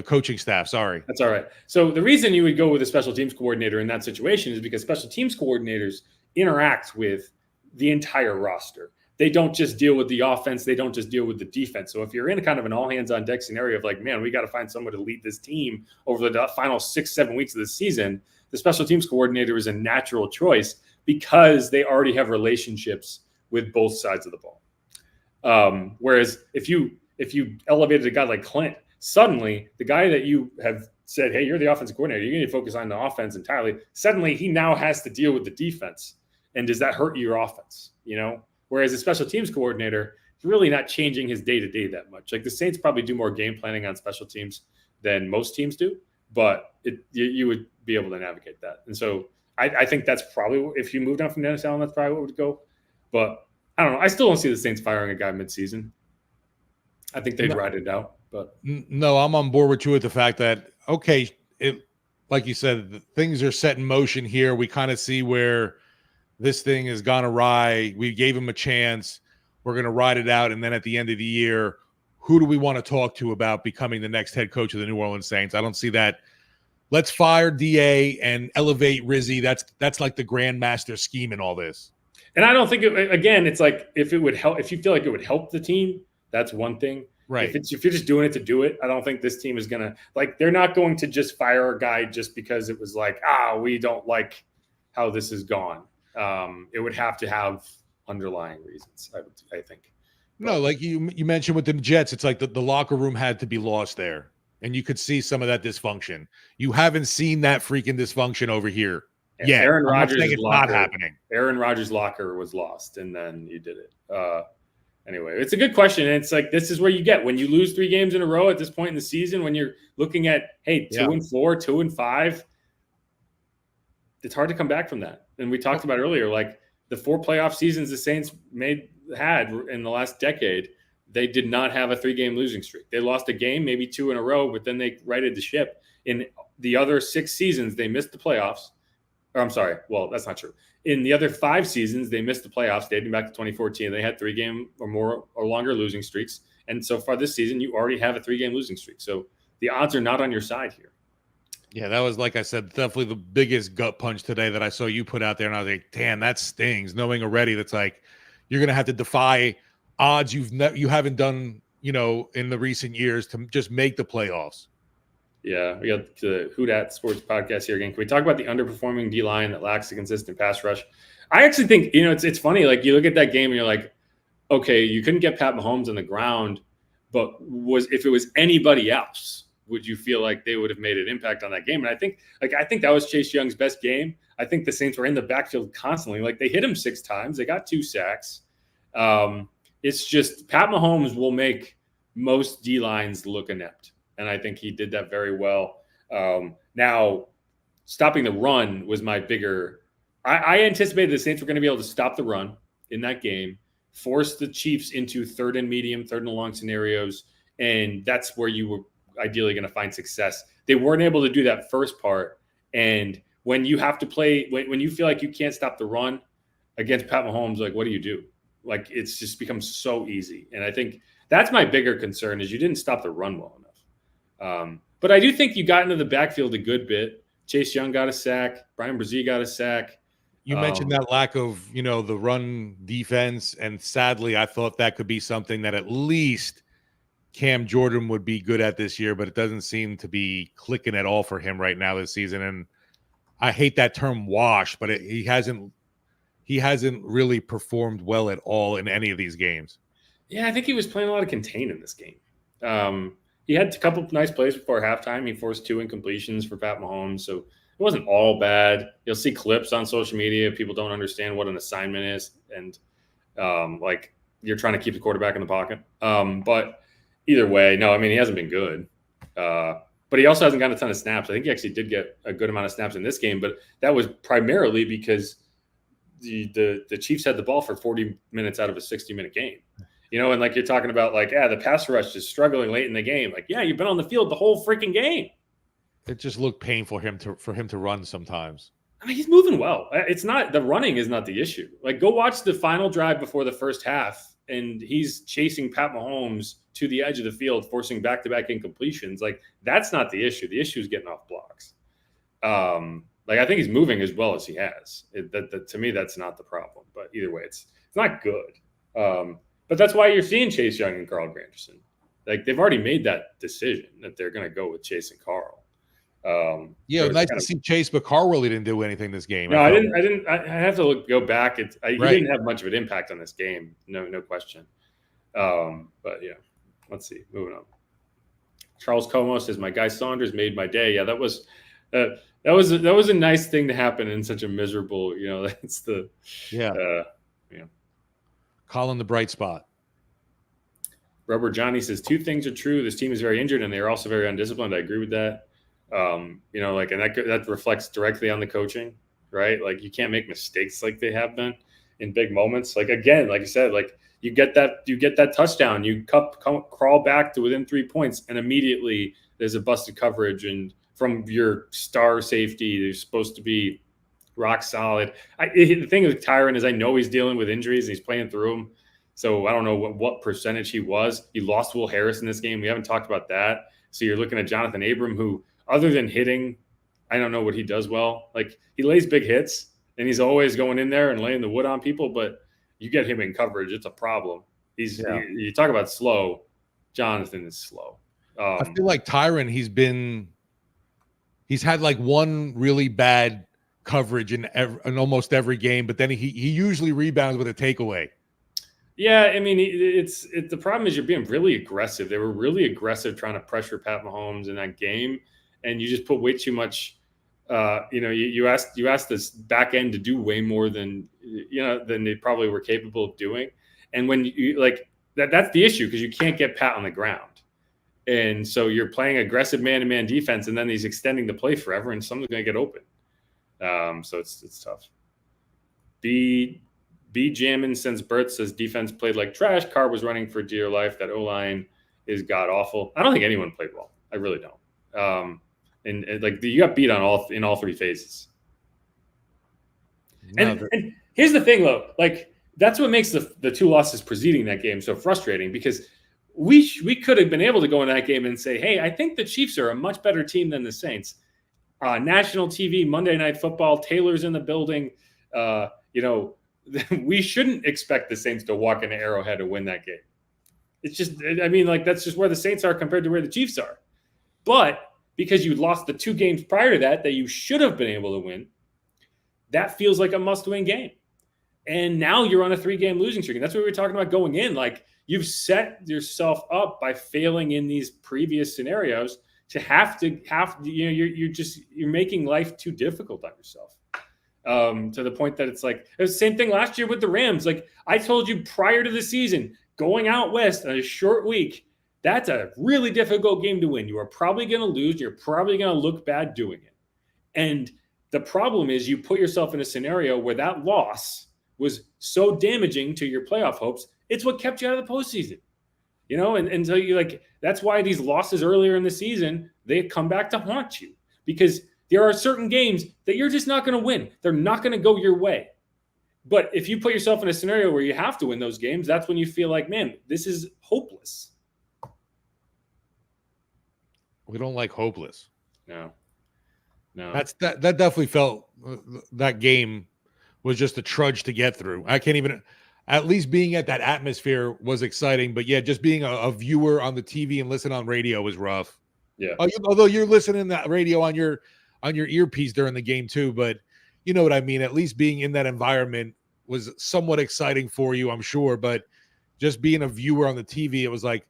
coaching staff. Sorry, that's all right. So the reason you would go with a special teams coordinator in that situation is because special teams coordinators interact with the entire roster. They don't just deal with the offense. They don't just deal with the defense. So if you're in kind of an all hands on deck scenario of like, man, we got to find someone to lead this team over the final 6-7 weeks of the season, the special teams coordinator is a natural choice because they already have relationships with both sides of the ball. Whereas if you elevated a guy like Clint, suddenly the guy that you have said, hey, you're the offensive coordinator, you're going to focus on the offense entirely. Suddenly he now has to deal with the defense. And does that hurt your offense? Whereas a special teams coordinator is really not changing his day-to-day that much. Like the Saints probably do more game planning on special teams than most teams do, but you would be able to navigate that. And so I think that's probably, if you moved on from Dennis Allen, that's probably what would go. But I don't know. I still don't see the Saints firing a guy midseason. I think they'd ride it out. But no, I'm on board with you with the fact that, okay, like you said, things are set in motion here. We kind of see where this thing has gone awry. We gave him a chance. We're going to ride it out. And then at the end of the year, who do we want to talk to about becoming the next head coach of the New Orleans Saints? I don't see that. Let's fire DA and elevate Rizzi. That's like the grandmaster scheme in all this. And I don't think it's like if it would help, if you feel like it would help the team, that's one thing. Right. If you're just doing it to do it, I don't think this team is gonna they're not going to just fire a guy just because it was we don't like how this has gone. It would have to have underlying reasons, I think. No, like you mentioned with the Jets, it's like the locker room had to be lost there, and you could see some of that dysfunction. You haven't seen that freaking dysfunction over here yet. Aaron Rodgers' it's not happening. Aaron Rodgers' locker was lost, and then you did it. Anyway, it's a good question. And it's this is where you get when you lose 3 games in a row at this point in the season, when you're looking at, 2-4, 2-5, it's hard to come back from that. And we talked about earlier, the 4 playoff seasons the Saints had in the last decade, they did not have a 3-game losing streak. They lost a game, maybe 2 in a row, but then they righted the ship. In the other 6 seasons, they missed the playoffs. Or I'm sorry. Well, that's not true. In the other 5 seasons, they missed the playoffs dating back to 2014. They had 3-game or more or longer losing streaks. And so far this season, you already have a 3-game losing streak. So the odds are not on your side here. Yeah, that was, like I said, definitely the biggest gut punch today that I saw you put out there. And I was like, damn, that stings, knowing already that's you're going to have to defy odds you haven't done, in the recent years to just make the playoffs. Yeah, we got the Who Dat Sports Podcast here again. Can we talk about the underperforming D-line that lacks a consistent pass rush? I actually think, it's funny. You look at that game and you're like, okay, you couldn't get Pat Mahomes on the ground, but if it was anybody else, would you feel like they would have made an impact on that game? And I think that was Chase Young's best game. I think the Saints were in the backfield constantly. They hit him 6 times. They got 2 sacks. It's just Pat Mahomes will make most D-lines look inept. And I think he did that very well. Now, stopping the run was my bigger – I anticipated the Saints were going to be able to stop the run in that game, force the Chiefs into 3rd and medium, 3rd and long scenarios, and that's where you were ideally going to find success. They weren't able to do that first part, and when you have to play – when you feel like you can't stop the run against Pat Mahomes, what do you do? It's just becomes so easy. And I think that's my bigger concern is you didn't stop the run well enough. But I do think you got into the backfield a good bit. Chase Young got a sack. Brian Brzee got a sack. You mentioned that lack of, the run defense. And sadly, I thought that could be something that at least Cam Jordan would be good at this year, but it doesn't seem to be clicking at all for him right now this season. And I hate that term wash, but he hasn't really performed well at all in any of these games. Yeah, I think he was playing a lot of contain in this game. He had a couple of nice plays before halftime. He forced 2 incompletions for Pat Mahomes, so it wasn't all bad. You'll see clips on social media. People don't understand what an assignment is, and you're trying to keep the quarterback in the pocket. But either way, no, he hasn't been good. But he also hasn't gotten a ton of snaps. I think he actually did get a good amount of snaps in this game, but that was primarily because the Chiefs had the ball for 40 minutes out of a 60-minute game. And you're talking about the pass rush is struggling late in the game. You've been on the field the whole freaking game. It just looked painful for him to run sometimes. He's moving well. It's not the running is not the issue. Go watch the final drive before the first half, and he's chasing Pat Mahomes to the edge of the field, forcing back-to-back incompletions. That's not the issue. The issue is getting off blocks. I think he's moving as well as he has. To me, that's not the problem. But either way, it's not good. But that's why you're seeing Chase Young and Carl Granderson. They've already made that decision that they're going to go with Chase and Carl. Nice to see Chase, but Carl really didn't do anything this game. No, I didn't. I have to go back. He didn't have much of an impact on this game. No question. But yeah, let's see. Moving on. Charles Como says, "My guy Saunders made my day." Yeah, that was a nice thing to happen in such a miserable. That's the Khalen the bright spot. Rubber Johnny says 2 things are true. This team is very injured and they are also very undisciplined. I agree with that. And that reflects directly on the coaching, right? You can't make mistakes like they have been in big moments. Again, like you said, you get that touchdown, you crawl back to within 3 points, and immediately there's a busted coverage, and from your star safety, they're supposed to be rock solid. The thing with Tyron is I know he's dealing with injuries and he's playing through them. So I don't know what percentage he was. He lost Will Harris in this game. We haven't talked about that. So you're looking at Jonathan Abram, who, other than hitting, I don't know what he does well. He lays big hits and he's always going in there and laying the wood on people, but you get him in coverage, it's a problem. You talk about slow. Jonathan is slow. I feel like Tyron, he's had like one really bad coverage in almost every game, but then he usually rebounds with a takeaway. Yeah, I mean, the problem is you're being really aggressive. They were really aggressive trying to pressure Pat Mahomes in that game, and you just put way too much. You asked this back end to do way more than they probably were capable of doing, and when you like that's the issue because you can't get Pat on the ground, and so you're playing aggressive man-to-man defense, and then he's extending the play forever, and someone's going to get open. So it's tough. B jamming since Bert says defense played like trash. Carr was running for dear life. That O-line is god awful. I don't think anyone played well. I really don't. And like you got beat on in all three phases. And here's the thing, though. Like that's what makes the two losses preceding that game so frustrating because we could have been able to go in that game and say, hey, I think the Chiefs are a much better team than the Saints. National TV, Monday Night Football, Taylor's in the building. We shouldn't expect the Saints to walk into Arrowhead to win that game. It's just, I mean, like that's just where the Saints are compared to where the Chiefs are. But because you lost the 2 games prior to that you should have been able to win, that feels like a must-win game. And now you're on a 3-game losing streak. And that's what we were talking about going in. Like you've set yourself up by failing in these previous scenarios to you're making life too difficult on yourself. To the point that it's like it was the same thing last year with the Rams. Like I told you prior to the season, going out west on a short week, that's a really difficult game to win. You are probably going to lose. You're probably going to look bad doing it. And the problem is you put yourself in a scenario where that loss was so damaging to your playoff hopes. It's what kept you out of the postseason. And so you like that's why these losses earlier in the season, they come back to haunt you because there are certain games that you're just not going to win. They're not going to go your way. But if you put yourself in a scenario where you have to win those games, that's when you feel like, man, this is hopeless. We don't like hopeless. No. That definitely felt that game was just a trudge to get through. I can't even, at least being at that atmosphere was exciting. But yeah, just being a viewer on the TV and listen on radio was rough. Yeah. Although you're listening to that radio on your earpiece during the game too, but you know what I mean? At least being in that environment was somewhat exciting for you, I'm sure. But just being a viewer on the TV, it was like,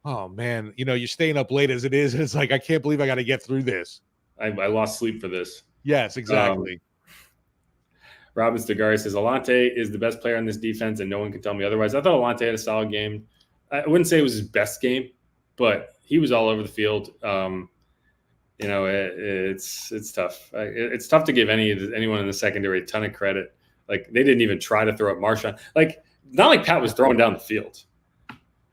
oh man, you're staying up late as it is. And it's like, I can't believe I got to get through this. I lost sleep for this. Yes, exactly. Robin Stigari says, Alante is the best player on this defense, and no one can tell me otherwise. I thought Alante had a solid game. I wouldn't say it was his best game, but he was all over the field. It's tough. It's tough to give anyone in the secondary a ton of credit. Like they didn't even try to throw up Marshawn. Like not like Pat was throwing down the field.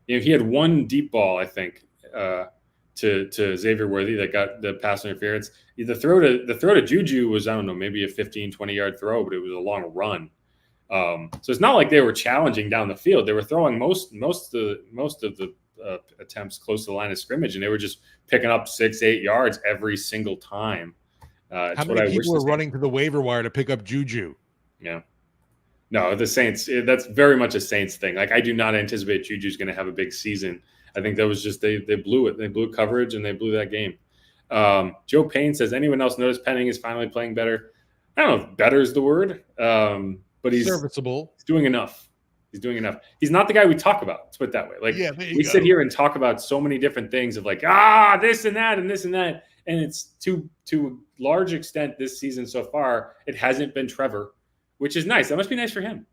He had one deep ball, I think, to Xavier Worthy that got the pass interference. The throw to Juju was, I don't know, maybe a 15, 20-yard throw, but it was a long run. So it's not like they were challenging down the field. They were throwing most of the attempts close to the line of scrimmage, and they were just picking up 6-8 yards every single time. How many people were running to the waiver wire to pick up Juju? Yeah. No, the Saints, that's very much a Saints thing. Like, I do not anticipate Juju's going to have a big season. I think that was just they blew it. They blew coverage, and they blew that game. Joe Payne says, anyone else notice Penning is finally playing better? I don't know if better is the word, but he's serviceable. He's doing enough. He's not the guy we talk about. Let's put it that way. Like, we sit here and talk about so many different things of like, this and that and this and that. And it's to a large extent this season so far, it hasn't been Trevor, which is nice. That must be nice for him.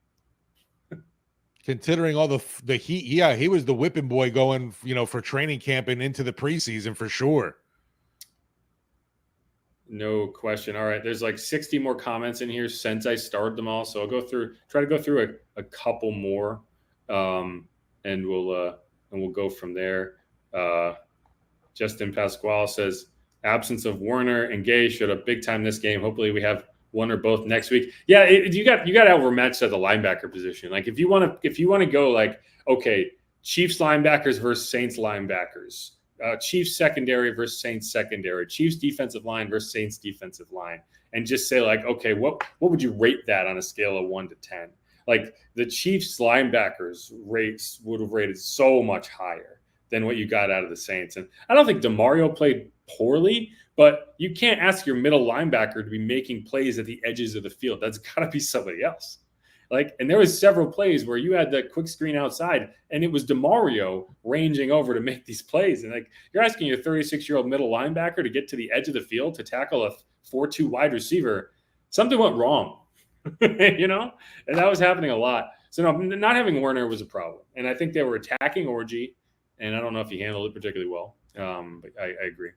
Considering all the heat, yeah, he was the whipping boy going, for training camp and into the preseason for sure. No question. All right, there's like 60 more comments in here since I started them all, so I'll try to go through a couple more, and we'll go from there. Justin Pasquale says, absence of Warner and Gay showed up big time this game. Hopefully we have one or both next week. Yeah, you got to overmatch at the linebacker position. Like if you want to go like, okay, Chiefs linebackers versus Saints linebackers, Chiefs secondary versus Saints secondary, Chiefs defensive line versus Saints defensive line, and just say like, okay, what would you rate that on a scale of 1 to 10? Like the Chiefs linebackers rates would have rated so much higher than what you got out of the Saints. And I don't think DeMario played poorly, but you can't ask your middle linebacker to be making plays at the edges of the field. That's got to be somebody else. And there was several plays where you had the quick screen outside, and it was DeMario ranging over to make these plays. And you're asking your 36-year-old middle linebacker to get to the edge of the field to tackle a 4-2 wide receiver. Something went wrong, and that was happening a lot. So no, not having Werner was a problem, and I think they were attacking Orgy, and I don't know if he handled it particularly well. But I agree.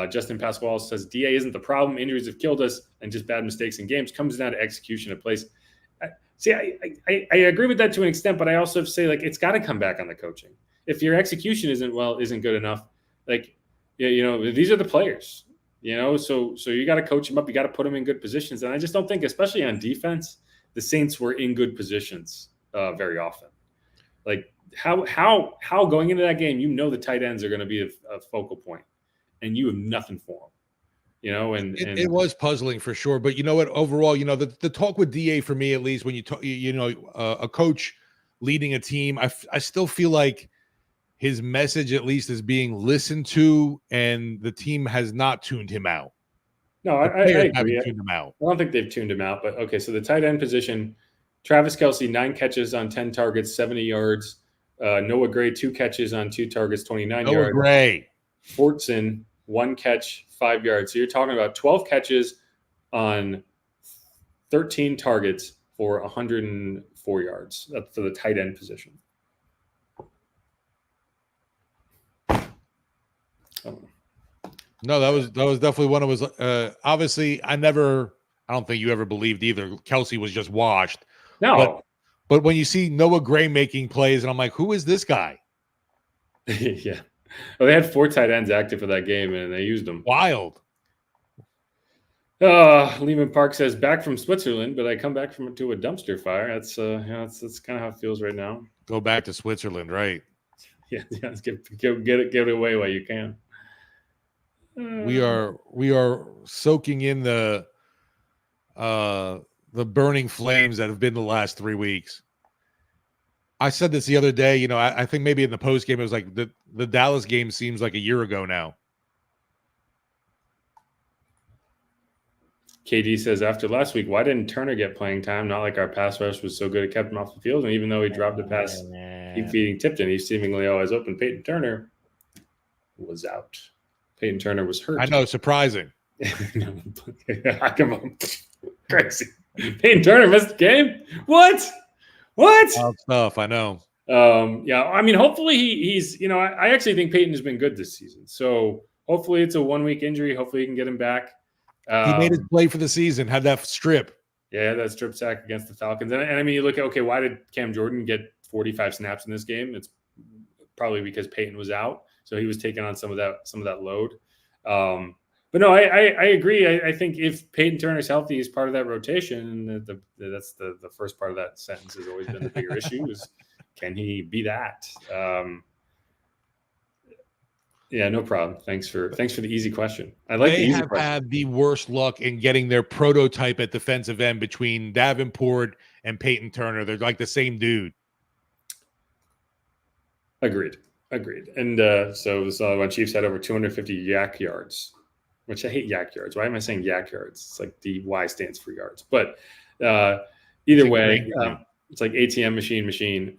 Justin Pasquale says DA isn't the problem. Injuries have killed us, and just bad mistakes in games. Comes down to execution of plays. I agree with that to an extent, but I also say it's got to come back on the coaching. If your execution isn't good enough, these are the players, so you got to coach them up. You got to put them in good positions. And I just don't think, especially on defense, the Saints were in good positions very often. How going into that game, the tight ends are going to be a focal point, and you have nothing for them. It was puzzling for sure, but you know what? Overall, the talk with DA for me, at least, when you talk, a coach leading a team, I still feel like his message at least is being listened to, and the team has not tuned him out. No, I agree. Tuned him out. I don't think they've tuned him out, but okay. So the tight end position, Travis Kelce, 9 catches on 10 targets, 70 yards. Noah Gray, 2 catches on 2 targets, 29 yards. Noah Gray. Fortson, 1 catch, 5 yards. So you're talking about 12 catches on 13 targets for 104 yards. That's for the tight end position. No, that was definitely one of his. Obviously, I don't think you ever believed either Kelce was just washed. No. But when you see Noah Gray making plays, and I'm like, who is this guy? Yeah. Well, they had 4 tight ends active for that game, and they used them. Wild. Lehman Park says, back from Switzerland, but I come back to a dumpster fire. That's kind of how it feels right now. Go back to Switzerland, right? Yeah, let's get it away while you can. We are soaking in the burning flames that have been the last 3 weeks. I said this the other day, I think maybe in the post game, it was like the Dallas game seems like a year ago now. KD says, after last week, why didn't Turner get playing time? Not like our pass rush was so good it kept him off the field. And even though he dropped a pass, keep feeding Tipton, he seemingly always open. Peyton Turner was out. Peyton Turner was hurt. I know, surprising. Come on. Crazy. Peyton Turner missed the game? What? Wild stuff, I know. Yeah, I mean, hopefully he's, I actually think Peyton has been good this season. So hopefully it's a 1-week injury. Hopefully he can get him back. He made his play for the season, had that strip. Yeah, that strip sack against the Falcons. And I mean, you look at, okay, why did Cam Jordan get 45 snaps in this game? It's probably because Peyton was out. So he was taking on some of that load. But no, I agree. I think if Peyton Turner's healthy, he's part of that rotation. That's the first part of that sentence has always been the bigger issue is, can he be that? Yeah, no problem. Thanks for the easy question. I like the easy question. They have had the worst luck in getting their prototype at defensive end between Davenport and Peyton Turner. They're like the same dude. Agreed. And so the Chiefs had over 250 yak yards, which I hate yak yards. Why am I saying yak yards? It's like the Y stands for yards. But either way, it's like ATM machine.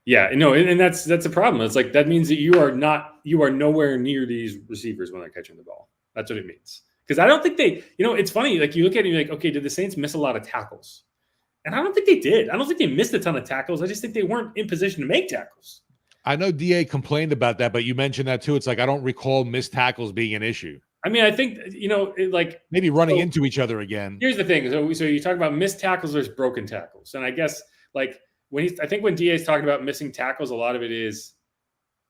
Yeah, no, and that's a problem. It's like that means that you are nowhere near these receivers when they're catching the ball. That's what it means. Because I don't think they, it's funny. Like you look at it, and you're like, okay, did the Saints miss a lot of tackles? And I don't think they did. I don't think they missed a ton of tackles. I just think they weren't in position to make tackles. I know DA complained about that, but you mentioned that too. It's like I don't recall missed tackles being an issue. I mean, I think maybe running into each other again. Here's the thing. So you talk about missed tackles versus broken tackles, and I guess when DA is talking about missing tackles, a lot of it is,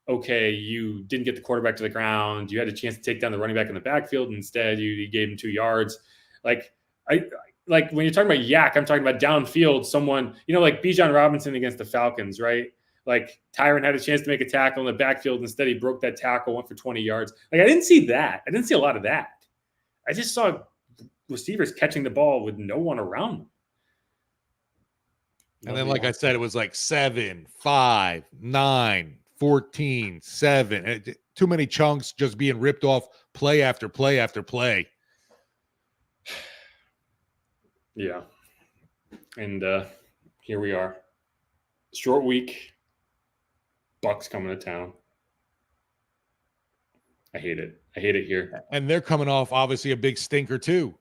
okay, you didn't get the quarterback to the ground. You had a chance to take down the running back in the backfield. Instead, you gave him 2 yards. When you're talking about yak, I'm talking about downfield. Someone, like Bijan Robinson against the Falcons, right? Like Tyron had a chance to make a tackle in the backfield. Instead, he broke that tackle, went for 20 yards. Like I didn't see that. I didn't see a lot of that. I just saw receivers catching the ball with no one around them. And then, like I said, it was like 7, 5, 9, 14, 7. Too many chunks just being ripped off play after play after play. Yeah. And here we are. Short week. Bucks coming to town. I hate it. I hate it here. And they're coming off, obviously, a big stinker, too.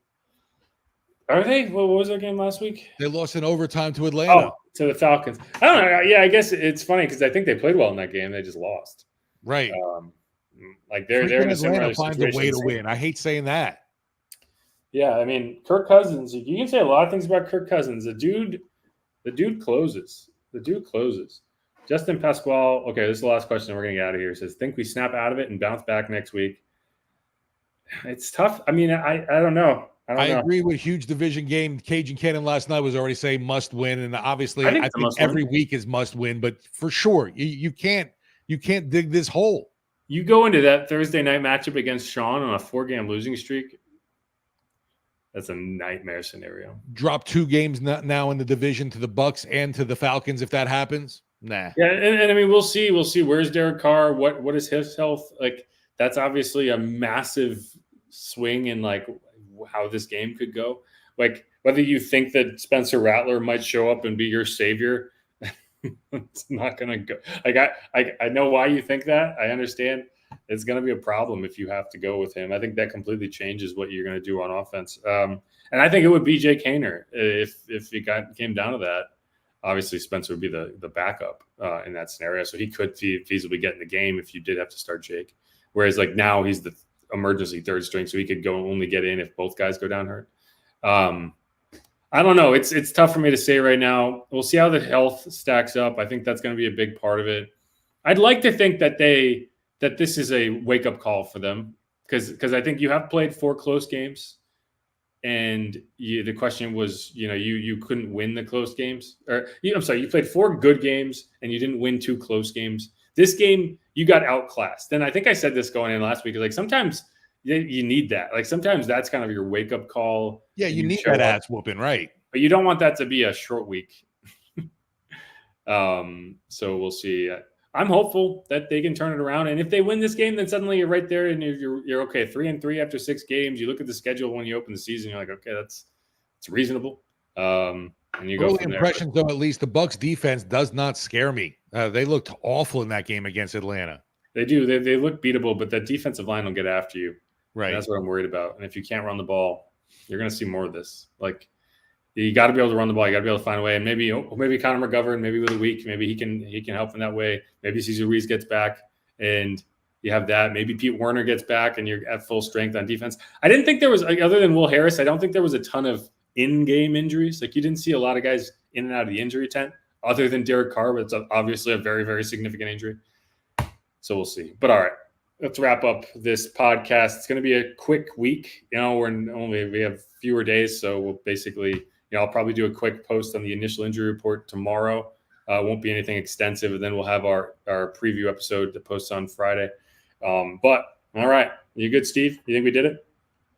Are they? What was their game last week? They lost in overtime to Atlanta. Oh, to the Falcons. I don't know. Yeah, I guess it's funny because I think they played well in that game. They just lost. Right. Like they're in a similar Atlanta finds a way to win. I hate saying that. Yeah, I mean, Kirk Cousins. You can say a lot of things about Kirk Cousins. The dude closes. The dude closes. Justin Pasquale. Okay, this is the last question. We're gonna get out of here. Says, think we snap out of it and bounce back next week. It's tough. I mean, I don't know. I agree with huge division game. Cajun Cannon last night was already saying must win, and obviously I think every week is must win. But for sure, you can't dig this hole. You go into that Thursday night matchup against Sean on a 4-game losing streak. That's a nightmare scenario. Drop 2 games now in the division to the Bucks and to the Falcons if that happens. Nah. Yeah, and I mean we'll see. Where's Derek Carr? What is his health like? That's obviously a massive swing in like how this game could go. Like whether you think that Spencer Rattler might show up and be your savior, it's not gonna go. Like I know why you think that. I understand. It's going to be a problem if you have to go with him. I think that completely changes what you're going to do on offense. And I think it would be Jake Haener if it came down to that. Obviously, Spencer would be the backup in that scenario, so he could feasibly get in the game if you did have to start Jake. Whereas, like now, he's the emergency third string, so he could only get in if both guys go down hurt. I don't know. It's tough for me to say right now. We'll see how the health stacks up. I think that's going to be a big part of it. I'd like to think that this is a wake-up call for them because I think you have played 4 close games, and the question was, you couldn't win the close games. I'm sorry, you played 4 good games, and you didn't win 2 close games. This game, you got outclassed. And I think I said this going in last week. Like sometimes you need that. Like sometimes that's kind of your wake-up call. Yeah, you need that ass whooping, right? But you don't want that to be a short week. So we'll see. I'm hopeful that they can turn it around. And if they win this game, then suddenly you're right there and you're okay. 3-3 after 6 games. You look at the schedule when you open the season, you're like, okay, it's reasonable. And you go from there. Impressions, though, at least the Bucs defense does not scare me. They looked awful in that game against Atlanta. They do. They look beatable, but that defensive line will get after you. Right. And that's what I'm worried about. And if you can't run the ball, you're going to see more of this. Like, you got to be able to run the ball. You got to be able to find a way. And maybe Connor McGovern, maybe with a week, maybe he can help in that way. Maybe Cesar Ruiz gets back and you have that. Maybe Pete Werner gets back and you're at full strength on defense. I didn't think there was, other than Will Harris, I don't think there was a ton of in-game injuries. Like you didn't see a lot of guys in and out of the injury tent other than Derek Carr, but it's obviously a very, very significant injury. So we'll see. But all right, let's wrap up this podcast. It's going to be a quick week. We have fewer days, so we'll basically – I'll probably do a quick post on the initial injury report tomorrow. Won't be anything extensive, and then we'll have our preview episode to post on Friday. But all right, you good, Steve? You think we did it?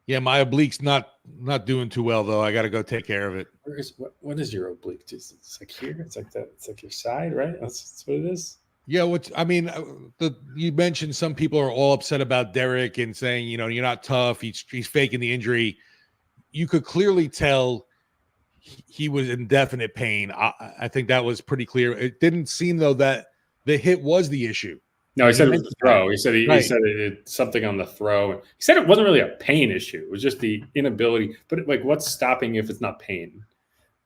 Yeah, my oblique's not doing too well though. I got to go take care of it. What is your oblique? It's like here. It's like that. It's like your side, right? That's what it is. Yeah, you mentioned some people are all upset about Derek and saying, you're not tough. He's faking the injury. You could clearly tell he was in definite pain. I think that was pretty clear. It didn't seem though that the hit was the issue. No, he said it was the throw. He said he said it's something on the throw. He said it wasn't really a pain issue. It was just the inability. But what's stopping you if it's not pain?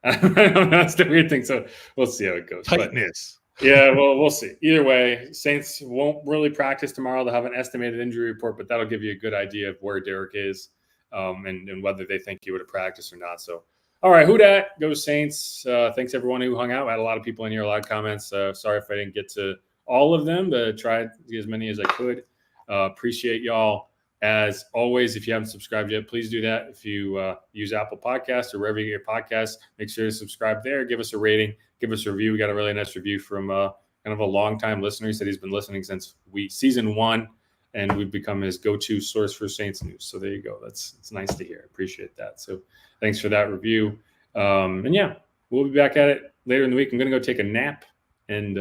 I don't know. That's the weird thing. So we'll see how it goes. Tightness. Yeah, well, we'll see. Either way, Saints won't really practice tomorrow. They'll have an estimated injury report, but that'll give you a good idea of where Derek is and whether they think he would have practiced or not. So, all right, who dat? Go Saints. Thanks, everyone who hung out. I had a lot of people in here, a lot of comments. Sorry if I didn't get to all of them, but I tried to get as many as I could. Appreciate y'all. As always, if you haven't subscribed yet, please do that. If you use Apple Podcasts or wherever you get your podcasts, make sure to subscribe there. Give us a rating. Give us a review. We got a really nice review from kind of a longtime listener. He said he's been listening since season 1, and we've become his go-to source for Saints news. So there you go. It's nice to hear. Appreciate that. So thanks for that review. And yeah, we'll be back at it later in the week. I'm going to go take a nap, and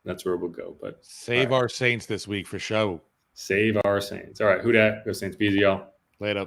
That's where we'll go. But Save our Saints this week for show. save our Saints. All right, who dat? Go Saints. BZL. Later.